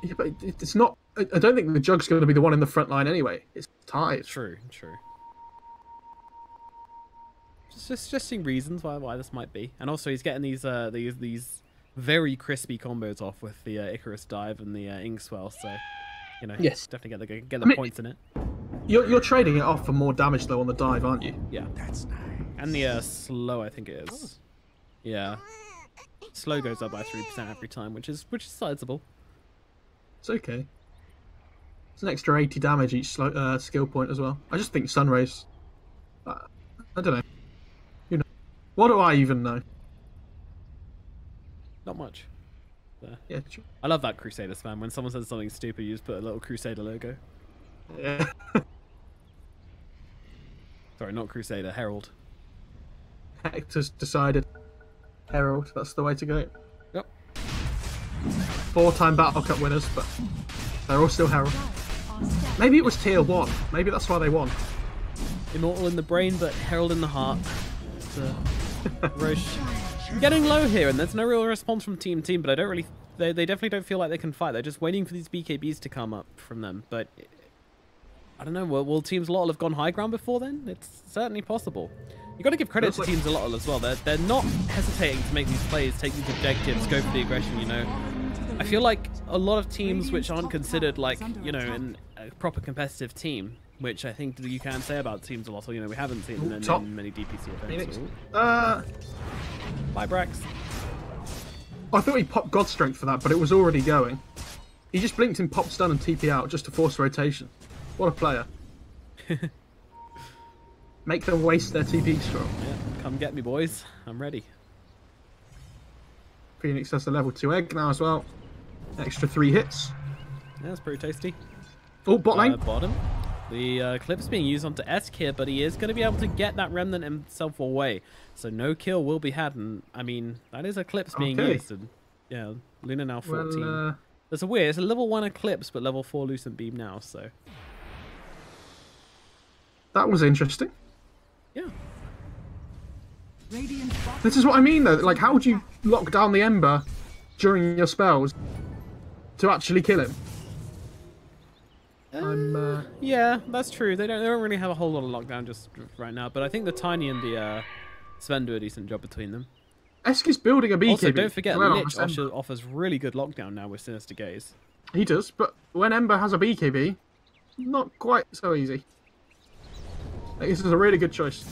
Speaker 1: Yeah, but it's not... I don't think the Jug's going to be the one in the front line anyway. It's Tide.
Speaker 3: True. Just suggesting reasons why this might be. And also he's getting these very crispy combos off with the Icarus Dive and the Inkswell, so, you know,
Speaker 1: yes,
Speaker 3: definitely get the points in it.
Speaker 1: You're trading it off for more damage, though, on the dive, aren't you?
Speaker 3: Yeah. That's nice. And the slow, I think it is. Yeah. Slow goes up by 3% every time, which is sizable.
Speaker 1: It's okay. It's an extra 80 damage each skill point as well. I just think Sunrays... I don't know. You know. What do I even know?
Speaker 3: Not much.
Speaker 1: Yeah, true.
Speaker 3: I love that Crusader spam. When someone says something stupid, you just put a little Crusader logo.
Speaker 1: Yeah.
Speaker 3: Sorry, not Crusader, Herald.
Speaker 1: Hector's decided. Herald, that's the way to go.
Speaker 3: Yep.
Speaker 1: 4-time Battle Cup winners, but they're all still Herald. Maybe it was tier 1. Maybe that's why they won.
Speaker 3: Immortal in the brain, but Herald in the heart. Roche getting low here, and there's no real response from Team, but I don't really... They definitely don't feel like they can fight. They're just waiting for these BKBs to come up from them, but... I don't know, will Team Xolotl have gone high ground before then? It's certainly possible. You've got to give credit to Team Xolotl as well. They're not hesitating to make these plays, take these objectives, go for the aggression, you know. I feel like a lot of teams which aren't considered, like, you know, a proper competitive team, which I think you can say about Team Xolotl, you know, we haven't seen them in many DPC events. Bye, Brax.
Speaker 1: I thought he popped God Strength for that, but it was already going. He just blinked in pop stun and TP out just to force rotation. What a player. Make them waste their TP scroll.
Speaker 3: Yeah, come get me, boys. I'm ready.
Speaker 1: Phoenix has the level 2 egg now as well. Extra 3 hits.
Speaker 3: Yeah, that's pretty tasty.
Speaker 1: Oh, bot lane.
Speaker 3: Bottom. The clip's being used onto Esk here, but he is going to be able to get that Remnant himself away. So no kill will be had. And, I mean, that is Eclipse being used. And, yeah, Luna now 14.
Speaker 1: Well,
Speaker 3: That's a weird. It's a level 1 Eclipse, but level 4 Lucent Beam now, so...
Speaker 1: That was interesting.
Speaker 3: Yeah.
Speaker 1: This is what I mean, though. Like, how would you lock down the Ember during your spells to actually kill him?
Speaker 3: Yeah, that's true. They don't really have a whole lot of lockdown just right now, but I think the Tiny and the Sven do a decent job between them.
Speaker 1: Esk is building a BKB.
Speaker 3: Also, don't forget, Lich offers really good lockdown now with Sinister Gaze.
Speaker 1: He does, but when Ember has a BKB, not quite so easy. This is a really good choice.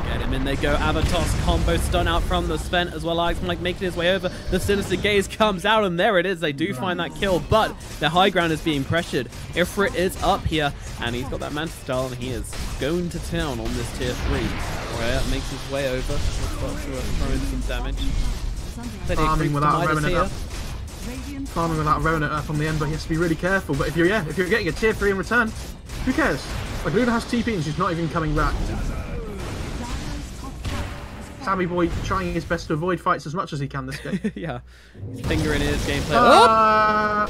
Speaker 3: Get him in, they go. Avatos combo stun out from the Sven as well. Alex like making his way over. The Sinister Gaze comes out, and there it is. They do find that kill, but the high ground is being pressured. Ifrit is up here, and he's got that Manta Style, and he is going to town on this tier 3. Where makes his way over. Throwing some damage.
Speaker 1: Farming without Remnant up. Farming without Remnant up on the Ember, he has to be really careful. But if you're getting a tier 3 in return, who cares? Like, Luna has TP and she's not even coming back. Sammy Boy trying his best to avoid fights as much as he can this game.
Speaker 3: Yeah. He's fingering his gameplay.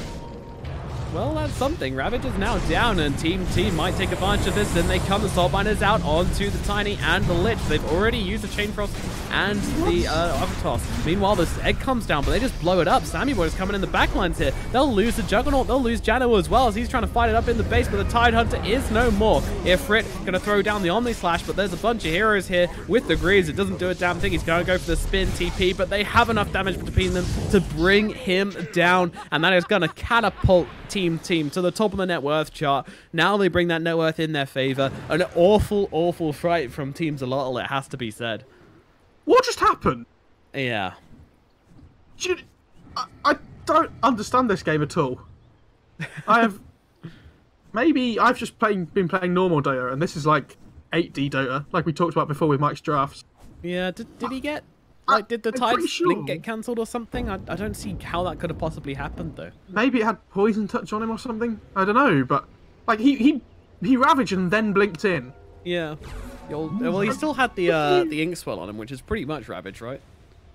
Speaker 3: Well, that's something. Ravage is now down, and Team might take advantage of this. Then they come. The Soulbinder's out onto the Tiny and the Lich. They've already used the Chain Frost and the Avatos. Meanwhile, this egg comes down, but they just blow it up. Sammy Boy is coming in the backlines here. They'll lose the Juggernaut. They'll lose Jano as well, as he's trying to fight it up in the base, but the Tide Hunter is no more. Ifrit going to throw down the Omni Slash, but there's a bunch of heroes here with the Greaves. It doesn't do a damn thing. He's going to go for the spin TP, but they have enough damage between them to bring him down, and that is going to catapult Team to the top of the net worth chart. Now they bring that net worth in their favor. An awful fight from Team Xolotl, it has to be said.
Speaker 1: What just happened?
Speaker 3: Yeah.
Speaker 1: I don't understand this game at all. Maybe I've just been playing normal Dota, and this is like 8D Dota, like we talked about before with Mike's drafts.
Speaker 3: Yeah, did he get... Like, did the Tide
Speaker 1: sure.
Speaker 3: Blink get cancelled or something? I don't see how that could have possibly happened, though.
Speaker 1: Maybe it had poison touch on him or something. I don't know, but like he ravaged and then blinked in.
Speaker 3: Yeah. Well, he still had the ink swell on him, which is pretty much Ravage, right?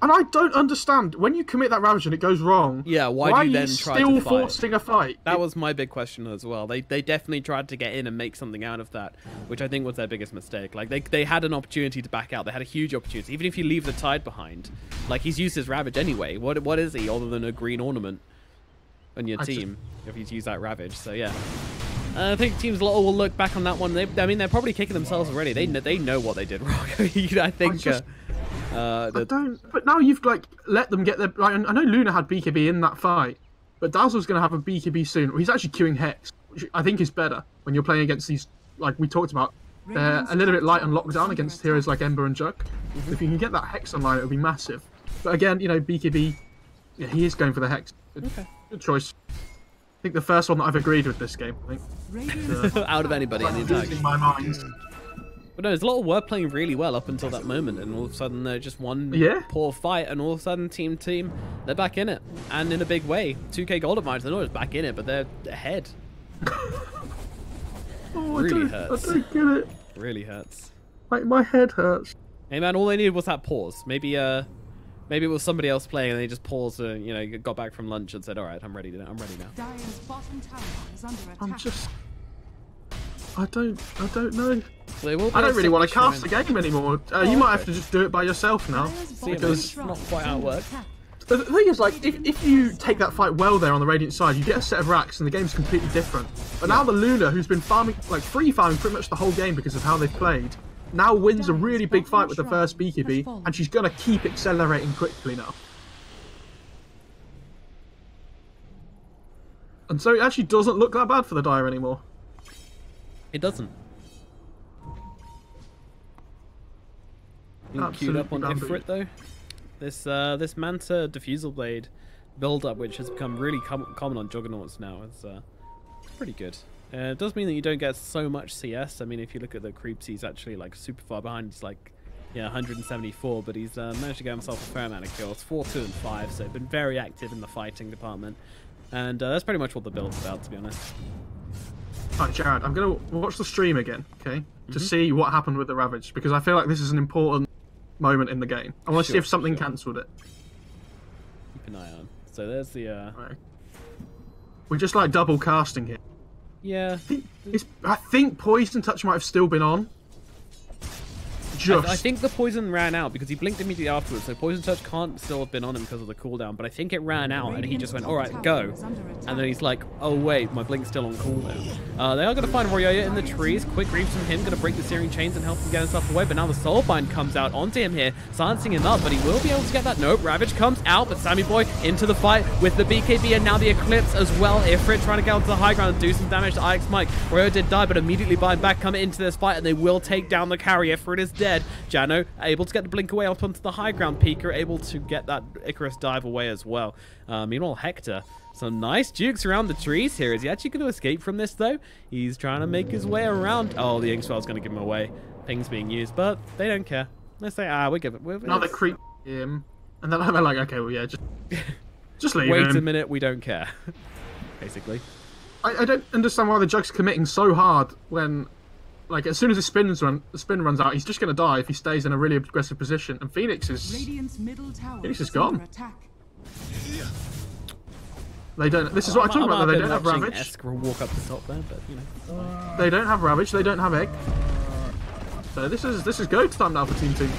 Speaker 1: And I don't understand, when you commit that ravage and it goes wrong,
Speaker 3: yeah, why do you then try to fight?
Speaker 1: Still forcing a fight?
Speaker 3: That was my big question as well. They definitely tried to get in and make something out of that, which I think was their biggest mistake. Like, they had an opportunity to back out. They had a huge opportunity. Even if you leave the Tide behind, like, he's used his Ravage anyway. What is he other than a green ornament on your team if he's used that Ravage? So, yeah. I think Team Xolotl will look back on that one. I mean, they're probably kicking themselves already. They know what they did wrong. I think... I
Speaker 1: don't. But now you've like let them get their. Like, I know Luna had BKB in that fight, but Dazzle's going to have a BKB soon. Or he's actually queuing Hex, which I think is better when you're playing against these. Like we talked about, they're a little bit light on lockdown against heroes like Ember and Jug. If you can get that Hex online, it would be massive. But again, you know, BKB, yeah, he is going for the Hex. Good choice. I think the first one that I've agreed with this game. I think.
Speaker 3: Out of anybody in the attack.
Speaker 1: Losing my mind.
Speaker 3: But no, Xolotl were playing really well up until that moment, and all of a sudden they're just one poor fight, and all of a sudden Team, they're back in it, and in a big way. 2k gold advantage, they're not just back in it, but they're ahead. Really hurts.
Speaker 1: I don't get it.
Speaker 3: Really hurts.
Speaker 1: Like, my head hurts.
Speaker 3: Hey man, all they needed was that pause. Maybe it was somebody else playing, and they just paused and, you know, got back from lunch and said, "All right, I'm ready now."
Speaker 2: Dire's bottom tower is under attack.
Speaker 1: I'm just... I don't know.
Speaker 3: Well,
Speaker 1: I don't really want to cast the game anymore. You might have to just do it by yourself now.
Speaker 3: Because it's not quite how it works.
Speaker 1: The thing is, like, if you take that fight well there on the Radiant side, you get a set of racks and the game's completely different. But now the Luna, who's been farming, like free farming pretty much the whole game because of how they've played, now wins a really big fight with the first BKB, and she's going to keep accelerating quickly now. And so it actually doesn't look that bad for the Dire anymore.
Speaker 3: It doesn't. Queued up on Ifrit though. This Manta Diffusal Blade build-up, which has become really common on Juggernauts now, is pretty good. It does mean that you don't get so much CS. I mean, if you look at the creeps, he's actually like super far behind. He's like, yeah, 174, but he's managed to get himself a fair amount of kills, 4, 2, and 5. So been very active in the fighting department, and that's pretty much what the build's about, to be honest.
Speaker 1: Alright, Jared, I'm going to watch the stream again, okay? To see what happened with the Ravage, because I feel like this is an important moment in the game. I want to see if something cancelled it.
Speaker 3: Keep an eye on. So there's the...
Speaker 1: Right. We're just like double casting here.
Speaker 3: Yeah.
Speaker 1: I think Poison Touch might have still been on.
Speaker 3: I think the poison ran out because he blinked immediately afterwards, so Poison Touch can't still have been on him because of the cooldown, but I think it ran out and he just went, alright, go. And then he's like, oh wait, my blink's still on cooldown. They are going to find Royoya in the trees. Quick Greaves from him, going to break the Searing Chains and help him get himself away, but now the Soulbind comes out onto him here, silencing him up, but he will be able to get that. Nope, Ravage comes out, but Sammy Boy into the fight with the BKB and now the Eclipse as well. Ifrit trying to get onto the high ground and do some damage to IX Mike. Royoya did die, but immediately buying back, coming into this fight, and they will take down the carry. Ifrit is dead. Jano able to get the blink away up onto the high ground. Pika able to get that Icarus dive away as well. Meanwhile, Hector, some nice jukes around the trees here. Is he actually going to escape from this though? He's trying to make his way around. Oh, the Inkspell's going to give him away. Ping's being used, but they don't care. They say, we give it.
Speaker 1: Now they creep him, and then they're like, okay, well, yeah, just leave him.
Speaker 3: Wait a minute, we don't care. Basically.
Speaker 1: I don't understand why the Jug's committing so hard when, like, as soon as the spin runs out, he's just going to die if he stays in a really aggressive position. And Phoenix is gone. They don't. This is what I talk about. They don't have Ravage.
Speaker 3: Esker walk up the top there, but you know.
Speaker 1: They don't have Ravage. They don't have Egg. So this is go time now for Team Team.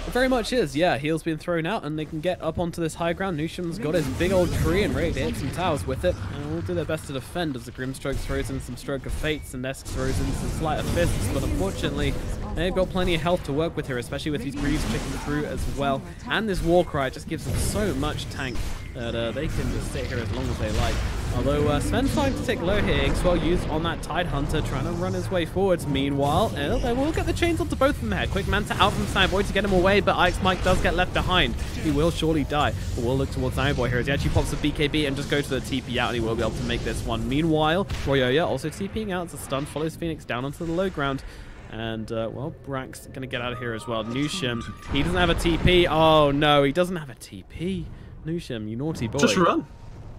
Speaker 3: It very much is, yeah. Heal's been thrown out and they can get up onto this high ground. Nusham's got his big old tree and ready to hit some towers with it. And will do their best to defend as the Grimstroke throws in some Stroke of Fates and Esk throws in some Sleight of Fists. But unfortunately, they've got plenty of health to work with here, especially with these Greaves kicking through as well. And this Warcry just gives them so much tank that they can just sit here as long as they like. Although Sven's trying to take low here, Xwell used on that Tidehunter, trying to run his way forwards. Meanwhile, they will get the chains onto both of them here. Quick Manta out from Sammy to get him away, but Ike's Mike does get left behind. He will surely die, but we'll look towards Sammy here as he actually pops a BKB and just goes to the TP out, and he will be able to make this one. Meanwhile, Royoya also TPing out as a stun follows Phoenix down onto the low ground. And, well, Brack's going to get out of here as well. Nusham, he doesn't have a TP. Oh, no, he doesn't have a TP. Nusham, you naughty boy.
Speaker 1: Just run.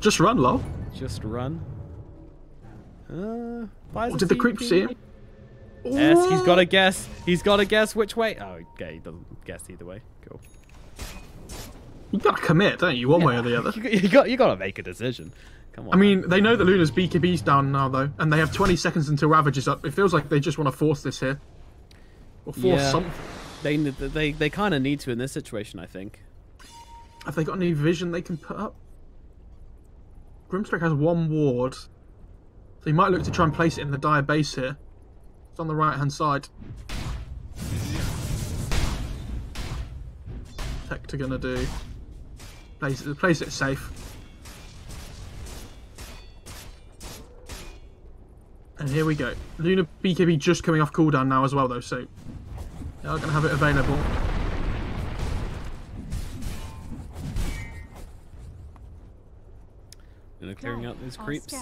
Speaker 1: Just run, lol.
Speaker 3: Just run.
Speaker 1: Did the creep see him?
Speaker 3: Yes, he's got to guess. He's got to guess which way. Oh, okay, he doesn't guess either way. Cool.
Speaker 1: You got to commit, don't you? One way or the other.
Speaker 3: You got to make a decision. Come on.
Speaker 1: I mean, they know that Luna's BKB's down now, though, and they have 20 seconds until Ravage is up. It feels like they just want to force this here. Or force something.
Speaker 3: They kind of need to in this situation, I think.
Speaker 1: Have they got any vision they can put up? Grimstroke has one ward. So he might look to try and place it in the Dire base here. It's on the right-hand side. Tector gonna do. Place it safe. And here we go. Luna BKB just coming off cooldown now as well, though, so they are going to have it available.
Speaker 3: Luna clearing out those creeps.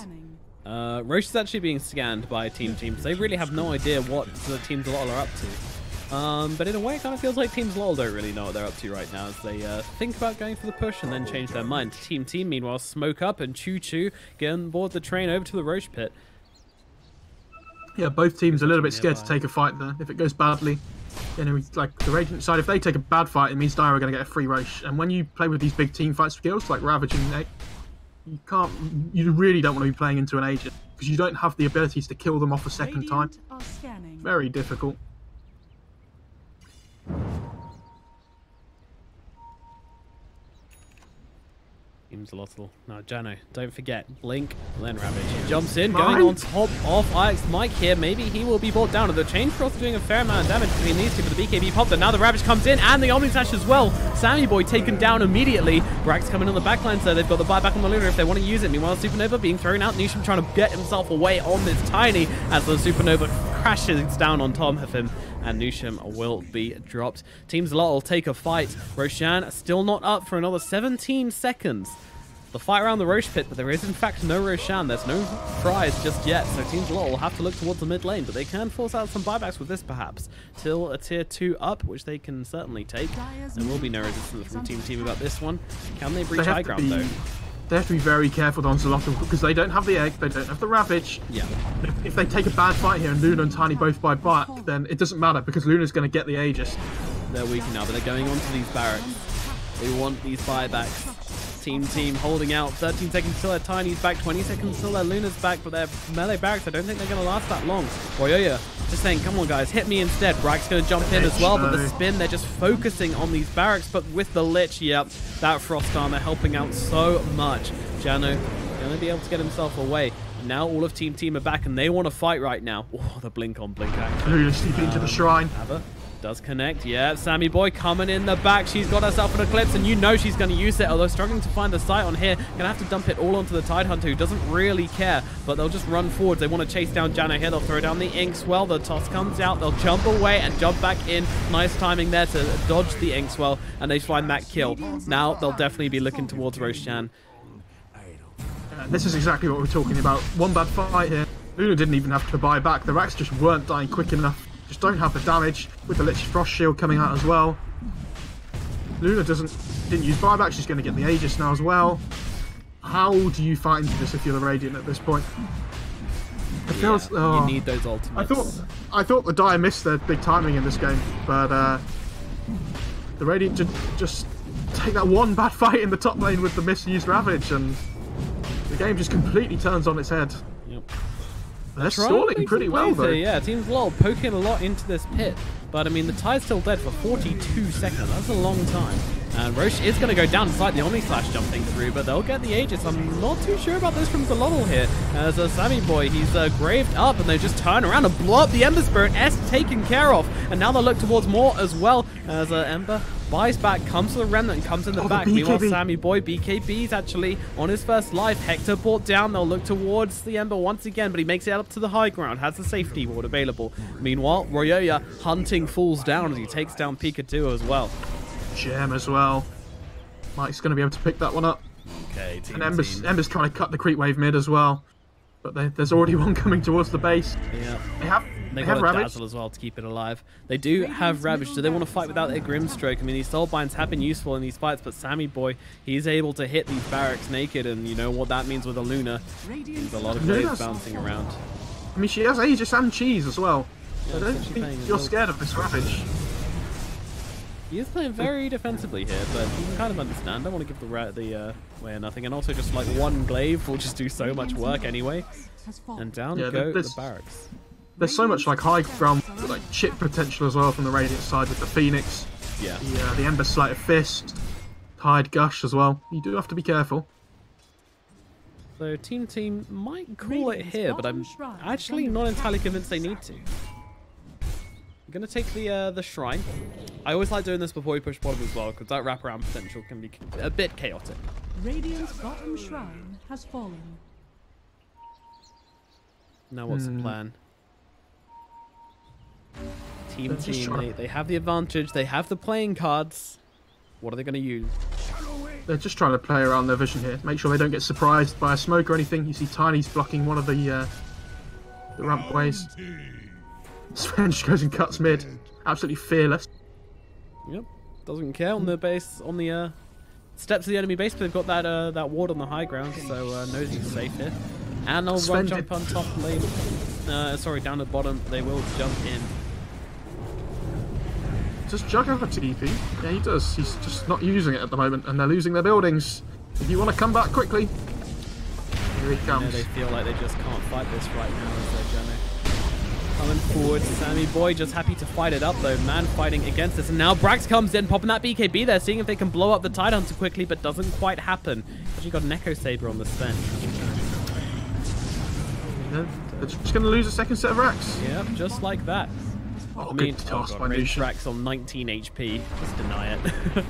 Speaker 3: Roche is actually being scanned by Team so they really have no idea what the Team Xolotl are up to. But in a way, it kind of feels like Team Xolotl don't really know what they're up to right now as they think about going for the push and then change their mind. Team meanwhile, smoke up and Choo get on board the train over to the Roche pit.
Speaker 1: Yeah, both teams are a little bit scared to take a fight there. If it goes badly, you know, like the Radiant side, if they take a bad fight, it means Dire are going to get a free Roche. And when you play with these big team fight skills like Ravage and Nate, you really don't want to be playing into an agent because you don't have the abilities to kill them off a second time. Very difficult.
Speaker 3: Team Xolotl. No, Jano, don't forget. Blink, then Ravage. He jumps in, going on top of Ike's Mike here. Maybe he will be brought down. The Chain Frost doing a fair amount of damage if he needs to, but the BKB popped. And now the Ravage comes in, and the Omni Slash as well. Sammy Boy taken down immediately. Brack's coming on the backline, so they've got the buyback on the Luna if they want to use it. Meanwhile, Supernova being thrown out. Nusham trying to get himself away on this Tiny as the Supernova crashes down on top of him. And Nusham will be dropped. Team Xolotl will take a fight. Roshan still not up for another 17 seconds. The fight around the Roche pit, but there is in fact no Roshan. There's no prize just yet, so Team Xolotl will have to look towards the mid lane, but they can force out some buybacks with this perhaps. Till a tier 2 up, which they can certainly take. There will be no resistance from Team about this one. Can they breach high ground though?
Speaker 1: They have to be very careful on Xolotl because they don't have the egg, they don't have the Ravage.
Speaker 3: Yeah.
Speaker 1: If they take a bad fight here and Luna and Tiny both buy back, then it doesn't matter because Luna's going to get the Aegis.
Speaker 3: They're weak now, but they're going on to these barracks. They want these buybacks. Team holding out. 13 seconds till their Tiny's back. 20 seconds till their Luna's back, but their melee barracks, I don't think they're going to last that long. Royoya just saying, come on guys, hit me instead. Brack's going to jump in as well, but the spin, they're just focusing on these barracks, but with the Lich, yep, that Frost Armor helping out so much. Jano going to be able to get himself away. Now all of Team are back, and they want to fight right now. Oh, the blink on blink action.
Speaker 1: Luna's sleeping into the shrine.
Speaker 3: Abba does connect. Yeah, Sammy Boy coming in the back. She's got herself an Eclipse, and you know she's going to use it, although struggling to find the sight on here. Going to have to dump it all onto the Tidehunter, who doesn't really care, but they'll just run forward. They want to chase down Jano here. They'll throw down the Inkswell. The toss comes out. They'll jump away and jump back in. Nice timing there to dodge the Inkswell, and they find that kill. Now they'll definitely be looking towards Roshan.
Speaker 1: This is exactly what we're talking about. One bad fight here. Luna didn't even have to buy back. The Racks just weren't dying quick enough. Just don't have the damage with the Lich Frost Shield coming out as well. Luna didn't use buyback. She's going to get the Aegis now as well. How do you fight into this if you're the Radiant at this point? It feels,
Speaker 3: you need those ultimates.
Speaker 1: I thought the Dire missed their big timing in this game, but the Radiant just take that one bad fight in the top lane with the misused Ravage, and the game just completely turns on its head.
Speaker 3: Yep.
Speaker 1: They're stalling pretty well, though.
Speaker 3: Yeah, Team Xolotl poking a lot into this pit. But, I mean, the Tide's still dead for 42 seconds. That's a long time. And Roche is going to go down despite the Omni Slash jumping through, but they'll get the Aegis. I'm not too sure about this from Xolotl here. As Sammy Boy, he's graved up, and they just turn around and blow up the Ember Spirit. S taken care of. And now they'll look towards more as well. As Ember buys back, comes to the Remnant, and comes in the back. Meanwhile, Sammy Boy, BKB's actually on his first life. Hector brought down. They'll look towards the Ember once again, but he makes it up to the high ground. Has the safety ward available. Meanwhile, Royoya hunting falls down as he takes down Pikachu as well.
Speaker 1: Gem as well. Mike's going to be able to pick that one up.
Speaker 3: Okay,
Speaker 1: and Ember's trying to cut the creep wave mid as well. But there's already one coming towards the base.
Speaker 3: Yeah. They
Speaker 1: have
Speaker 3: got a
Speaker 1: Ravage
Speaker 3: Dazzle as well to keep it alive. They do have Ravage. Do they want to fight without their Grimstroke? I mean, these Soulbinds have been useful in these fights, but Sammy Boy, he's able to hit these barracks naked, and you know what that means with a Luna. There's a lot of waves bouncing around.
Speaker 1: I mean, she has Aegis and Cheese as well.
Speaker 3: Yeah,
Speaker 1: I don't think you're scared of this Ravage.
Speaker 3: He is playing very defensively here, but you can kind of understand. I want to give the way of nothing, and also just like one glaive will just do so much work anyway. And down go the barracks.
Speaker 1: There's so much like high ground, like chip potential as well from the Radiant side with the Phoenix.
Speaker 3: Yeah.
Speaker 1: The Ember Sleight of Fist, Tide Gush as well. You do have to be careful.
Speaker 3: So Team might call it here, but I'm actually not entirely convinced they need to. I'm going to take the Shrine. I always like doing this before we push bottom as well, because that wraparound potential can be a bit chaotic.
Speaker 2: Radiant's bottom shrine has fallen.
Speaker 3: Now what's the plan? Team, they have the advantage. They have the playing cards. What are they going to use?
Speaker 1: They're just trying to play around their vision here. Make sure they don't get surprised by a smoke or anything. You see Tiny's blocking one of the ramp ways. Sven just goes and cuts mid. Absolutely fearless.
Speaker 3: Yep. Doesn't care on the base, on the steps of the enemy base, but they've got that ward on the high ground, so knows he's safe here. And they'll run jump on top lane. Sorry, down the bottom. They will jump in.
Speaker 1: Does Jug have a TP? Yeah, he does. He's just not using it at the moment, and they're losing their buildings. If you want to come back quickly, here he comes.
Speaker 3: Yeah, they feel like they just can't fight this right now as they're Jono. Coming forward, Sammy Boy just happy to fight it up though. Man fighting against this, and now Brax comes in, popping that BKB there, seeing if they can blow up the Tide Hunter quickly, but doesn't quite happen. Actually got an Echo Saber on the Sven.
Speaker 1: Yeah, they're just going to lose a second set of racks.
Speaker 3: Yep, just like that.
Speaker 1: Oh,
Speaker 3: I mean,
Speaker 1: good toss by
Speaker 3: range
Speaker 1: Lucian.
Speaker 3: Brax on 19 HP. Just deny it.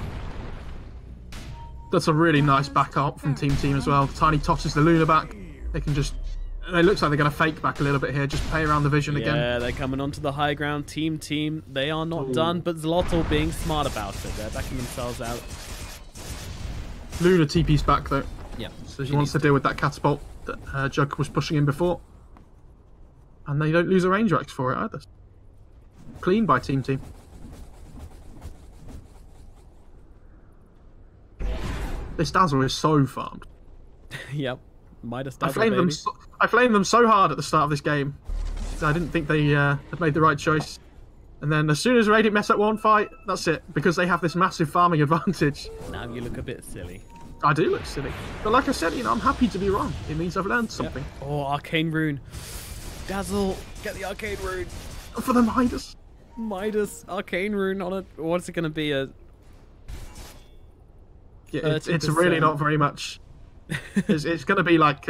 Speaker 1: That's a really nice backup from Team as well. Tiny tosses the Luna back. They can just... It looks like they're going to fake back a little bit here. Just play around the vision again.
Speaker 3: Yeah, they're coming onto the high ground. Team. They are not done, but Xolotl being smart about it. They're backing themselves out.
Speaker 1: Luna TP's back though.
Speaker 3: Yeah.
Speaker 1: So she wants to deal with that catapult that Jug was pushing in before. And they don't lose a range racks for it either. Clean by Team. This Dazzle is so farmed.
Speaker 3: Yep. Midas
Speaker 1: I
Speaker 3: Dazzle,
Speaker 1: flamed them so hard at the start of this game. I didn't think they had made the right choice. And then as soon as Radiant mess up one fight, that's it. Because they have this massive farming advantage.
Speaker 3: Now you look a bit silly.
Speaker 1: I do look silly. But like I said, I'm happy to be wrong. It means I've learned something.
Speaker 3: Yep. Oh, Arcane Rune. Dazzle, get the Arcane Rune.
Speaker 1: For the Midas.
Speaker 3: Arcane Rune on it. What's it going to be?
Speaker 1: Yeah, it's really not very much. It's going to be like...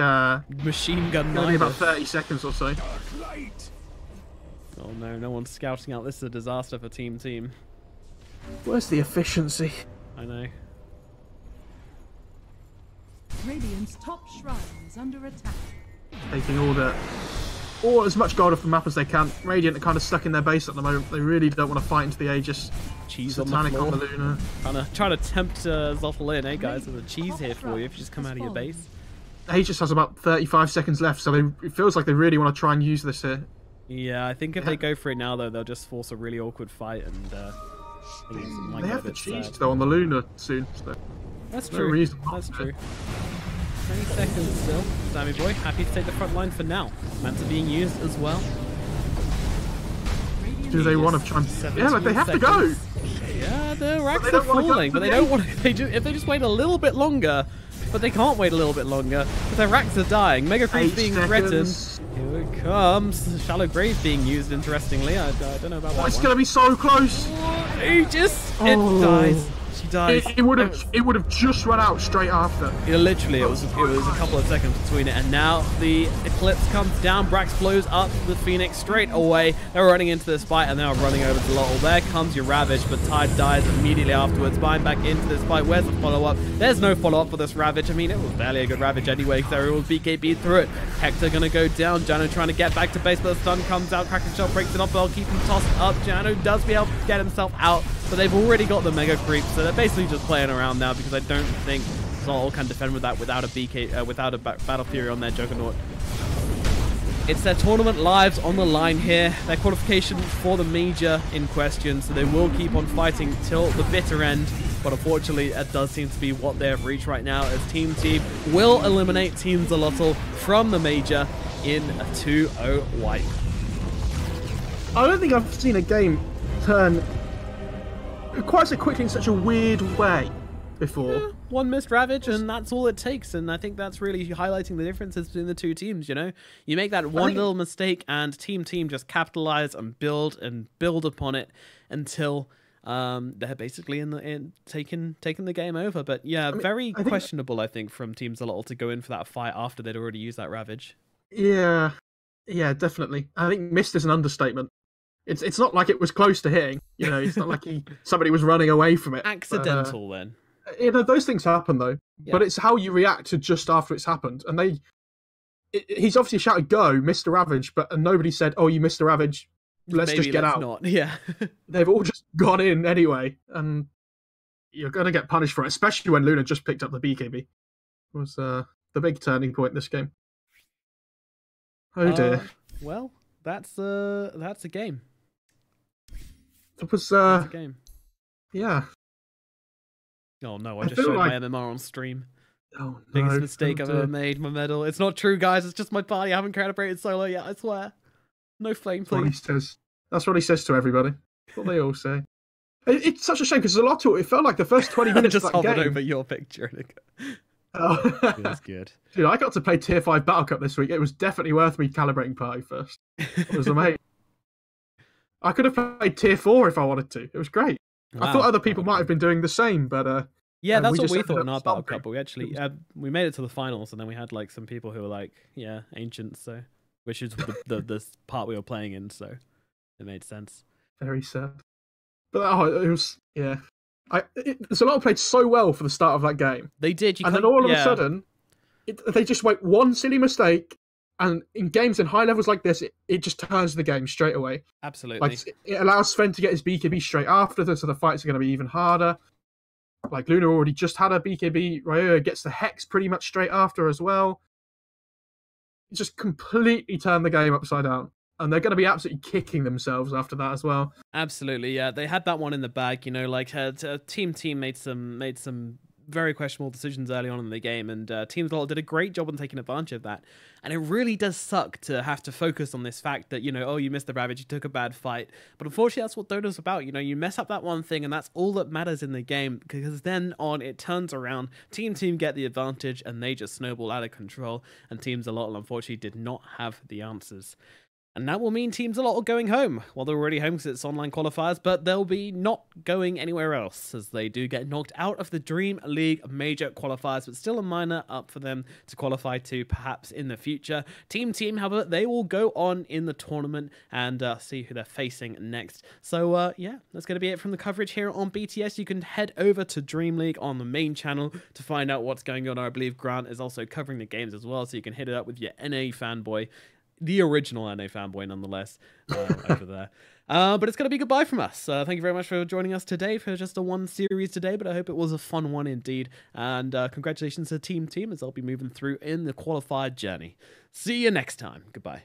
Speaker 3: Machine gun
Speaker 1: Going to be about 30 seconds or so.
Speaker 3: Oh no one's scouting out. This is a disaster for Team.
Speaker 1: Where's the efficiency?
Speaker 3: I know.
Speaker 2: Radiant's top shrine is under attack.
Speaker 1: Taking all as much gold off the map as they can. Radiant are kind of stuck in their base at the moment. They really don't want to fight into the Aegis.
Speaker 3: Cheese
Speaker 1: Satanic
Speaker 3: on the
Speaker 1: the
Speaker 3: floor.
Speaker 1: Luna.
Speaker 3: Trying to tempt Xolotl in, guys? There's a cheese here for you if you just come out of your base.
Speaker 1: Aegis has about 35 seconds left, so it feels like they really want to try and use this here.
Speaker 3: Yeah, I think if they go for it now, though, they'll just force a really awkward fight, and
Speaker 1: they have the cheese though on the Luna soon. So
Speaker 3: that's
Speaker 1: no
Speaker 3: true.
Speaker 1: reason
Speaker 3: That's true. 20 seconds still. Sammy Boy, happy to take the front line for now. Manta being used as well.
Speaker 1: Do they want to try and... Yeah, like they have to go!
Speaker 3: Yeah, the racks
Speaker 1: they
Speaker 3: are
Speaker 1: don't wanna go
Speaker 3: falling,
Speaker 1: for
Speaker 3: but they
Speaker 1: the
Speaker 3: don't want to. If they just wait a little bit longer, but they can't wait a little bit longer because their racks are dying. Mega Creep
Speaker 1: 8
Speaker 3: being
Speaker 1: seconds.
Speaker 3: threatened. Here it comes. Shallow Grave being used, interestingly. I don't know about that
Speaker 1: It's
Speaker 3: one.
Speaker 1: going to be so close.
Speaker 3: Aegis! It
Speaker 1: Oh.
Speaker 3: dies. She dies.
Speaker 1: It would have just run out straight after.
Speaker 3: Yeah, literally, it was a couple of seconds between it, and now the Eclipse comes down. Brax blows up the Phoenix straight away. They're running into this fight, and now running over to Xolotl. There comes your Ravage, but Tide dies immediately afterwards. Buying back into this fight. Where's the follow-up? There's no follow-up for this Ravage. I mean, it was barely a good Ravage anyway, because they were all BKB through it. Hector gonna go down. Jano trying to get back to base, but the stun comes out. Kraken Shot breaks it off, but I'll keep him tossed up. Jano does be able to get himself out, but they've already got the Mega Creep, so they're basically just playing around now because I don't think Xolotl can defend with that without a Battle Fury on their Juggernaut. It's their tournament lives on the line here, their qualification for the major in question, so they will keep on fighting till the bitter end, but unfortunately that does seem to be what they have reached right now, as Team will eliminate Team Xolotl from the major in a 2-0 wipe.
Speaker 1: I don't think I've seen a game turn quite so quickly in such a weird way before.
Speaker 3: Yeah, one missed Ravage, and that's all it takes. And I think that's really highlighting the differences between the two teams. You know, you make that one little mistake, and Team just capitalize and build upon it until they're basically taking the game over. But yeah, very questionable, I think, from Team Xolotl to go in for that fight after they'd already used that Ravage.
Speaker 1: Yeah, definitely. I think missed is an understatement. It's not like it was close to hitting. You know, it's not like somebody was running away from it.
Speaker 3: Accidental, then.
Speaker 1: You know, those things happen though.
Speaker 3: Yeah.
Speaker 1: But it's how you react to just after it's happened. And he's obviously shouted "Go, Mr. Ravage," but nobody said, "Oh, you missed the Ravage. Let's just get out."
Speaker 3: Not. Yeah.
Speaker 1: They've all just gone in anyway, and you're gonna get punished for it, especially when Luna just picked up the BKB. It was the big turning point in this game. Oh dear.
Speaker 3: Well, that's a game.
Speaker 1: It was
Speaker 3: That's a game.
Speaker 1: yeah.
Speaker 3: Oh no, I just showed my MMR on stream.
Speaker 1: Oh,
Speaker 3: Biggest
Speaker 1: no,
Speaker 3: mistake I've ever made, my medal. It's not true, guys. It's just my party. I haven't calibrated solo yet, I swear. No flame, please.
Speaker 1: That's what he says to everybody. That's what they all say. It's such a shame because Xolotl, it felt like the first 20 minutes
Speaker 3: just
Speaker 1: of that game.
Speaker 3: hovered over your picture.
Speaker 1: Oh.
Speaker 3: That's good.
Speaker 1: Dude, I got to play Tier 5 Battle Cup this week. It was definitely worth me calibrating party first. It was amazing. I could have played Tier 4 if I wanted to. It was great.
Speaker 3: Wow.
Speaker 1: I thought other people might have been doing the same, but
Speaker 3: yeah, that's what we
Speaker 1: ended
Speaker 3: thought
Speaker 1: up
Speaker 3: in our battle
Speaker 1: stomping.
Speaker 3: cup. But we actually we made it to the finals, and then we had like some people who were like, yeah, ancients, so which is the part we were playing in, so it made sense.
Speaker 1: Very sad. But it was Xolotl played so well for the start of that game.
Speaker 3: They did,
Speaker 1: and then all of a sudden, they just make one silly mistake, and in games in high levels like this, it just turns the game straight away.
Speaker 3: Absolutely.
Speaker 1: Like it allows Sven to get his BKB straight after this, so the fights are going to be even harder. Like Luna already just had a BKB, Ryoya gets the Hex pretty much straight after as well. It just completely turned the game upside down. And they're going to be absolutely kicking themselves after that as well.
Speaker 3: Absolutely, yeah. They had that one in the bag, you know, like Team made some very questionable decisions early on in the game, and Team Xolotl did a great job on taking advantage of that. And it really does suck to have to focus on this fact that, you know, oh, you missed the Ravage, you took a bad fight. But unfortunately, that's what Dota's about. You know, you mess up that one thing, and that's all that matters in the game, because then on, it turns around, Team get the advantage, and they just snowball out of control, and Team Xolotl, unfortunately, did not have the answers. And that will mean Team Xolotl going home. Well, they're already home because it's online qualifiers, but they'll be not going anywhere else, as they do get knocked out of the DreamLeague major qualifiers, but still a minor up for them to qualify to perhaps in the future. Team, however, they will go on in the tournament and see who they're facing next. So, yeah, that's going to be it from the coverage here on BTS. You can head over to DreamLeague on the main channel to find out what's going on. I believe Grant is also covering the games as well, so you can hit it up with your NA fanboy. The original NA fanboy, nonetheless, over there. But it's going to be goodbye from us. Thank you very much for joining us today for just a one series today, but I hope it was a fun one indeed. And congratulations to Team, as they'll be moving through in the qualified journey. See you next time. Goodbye.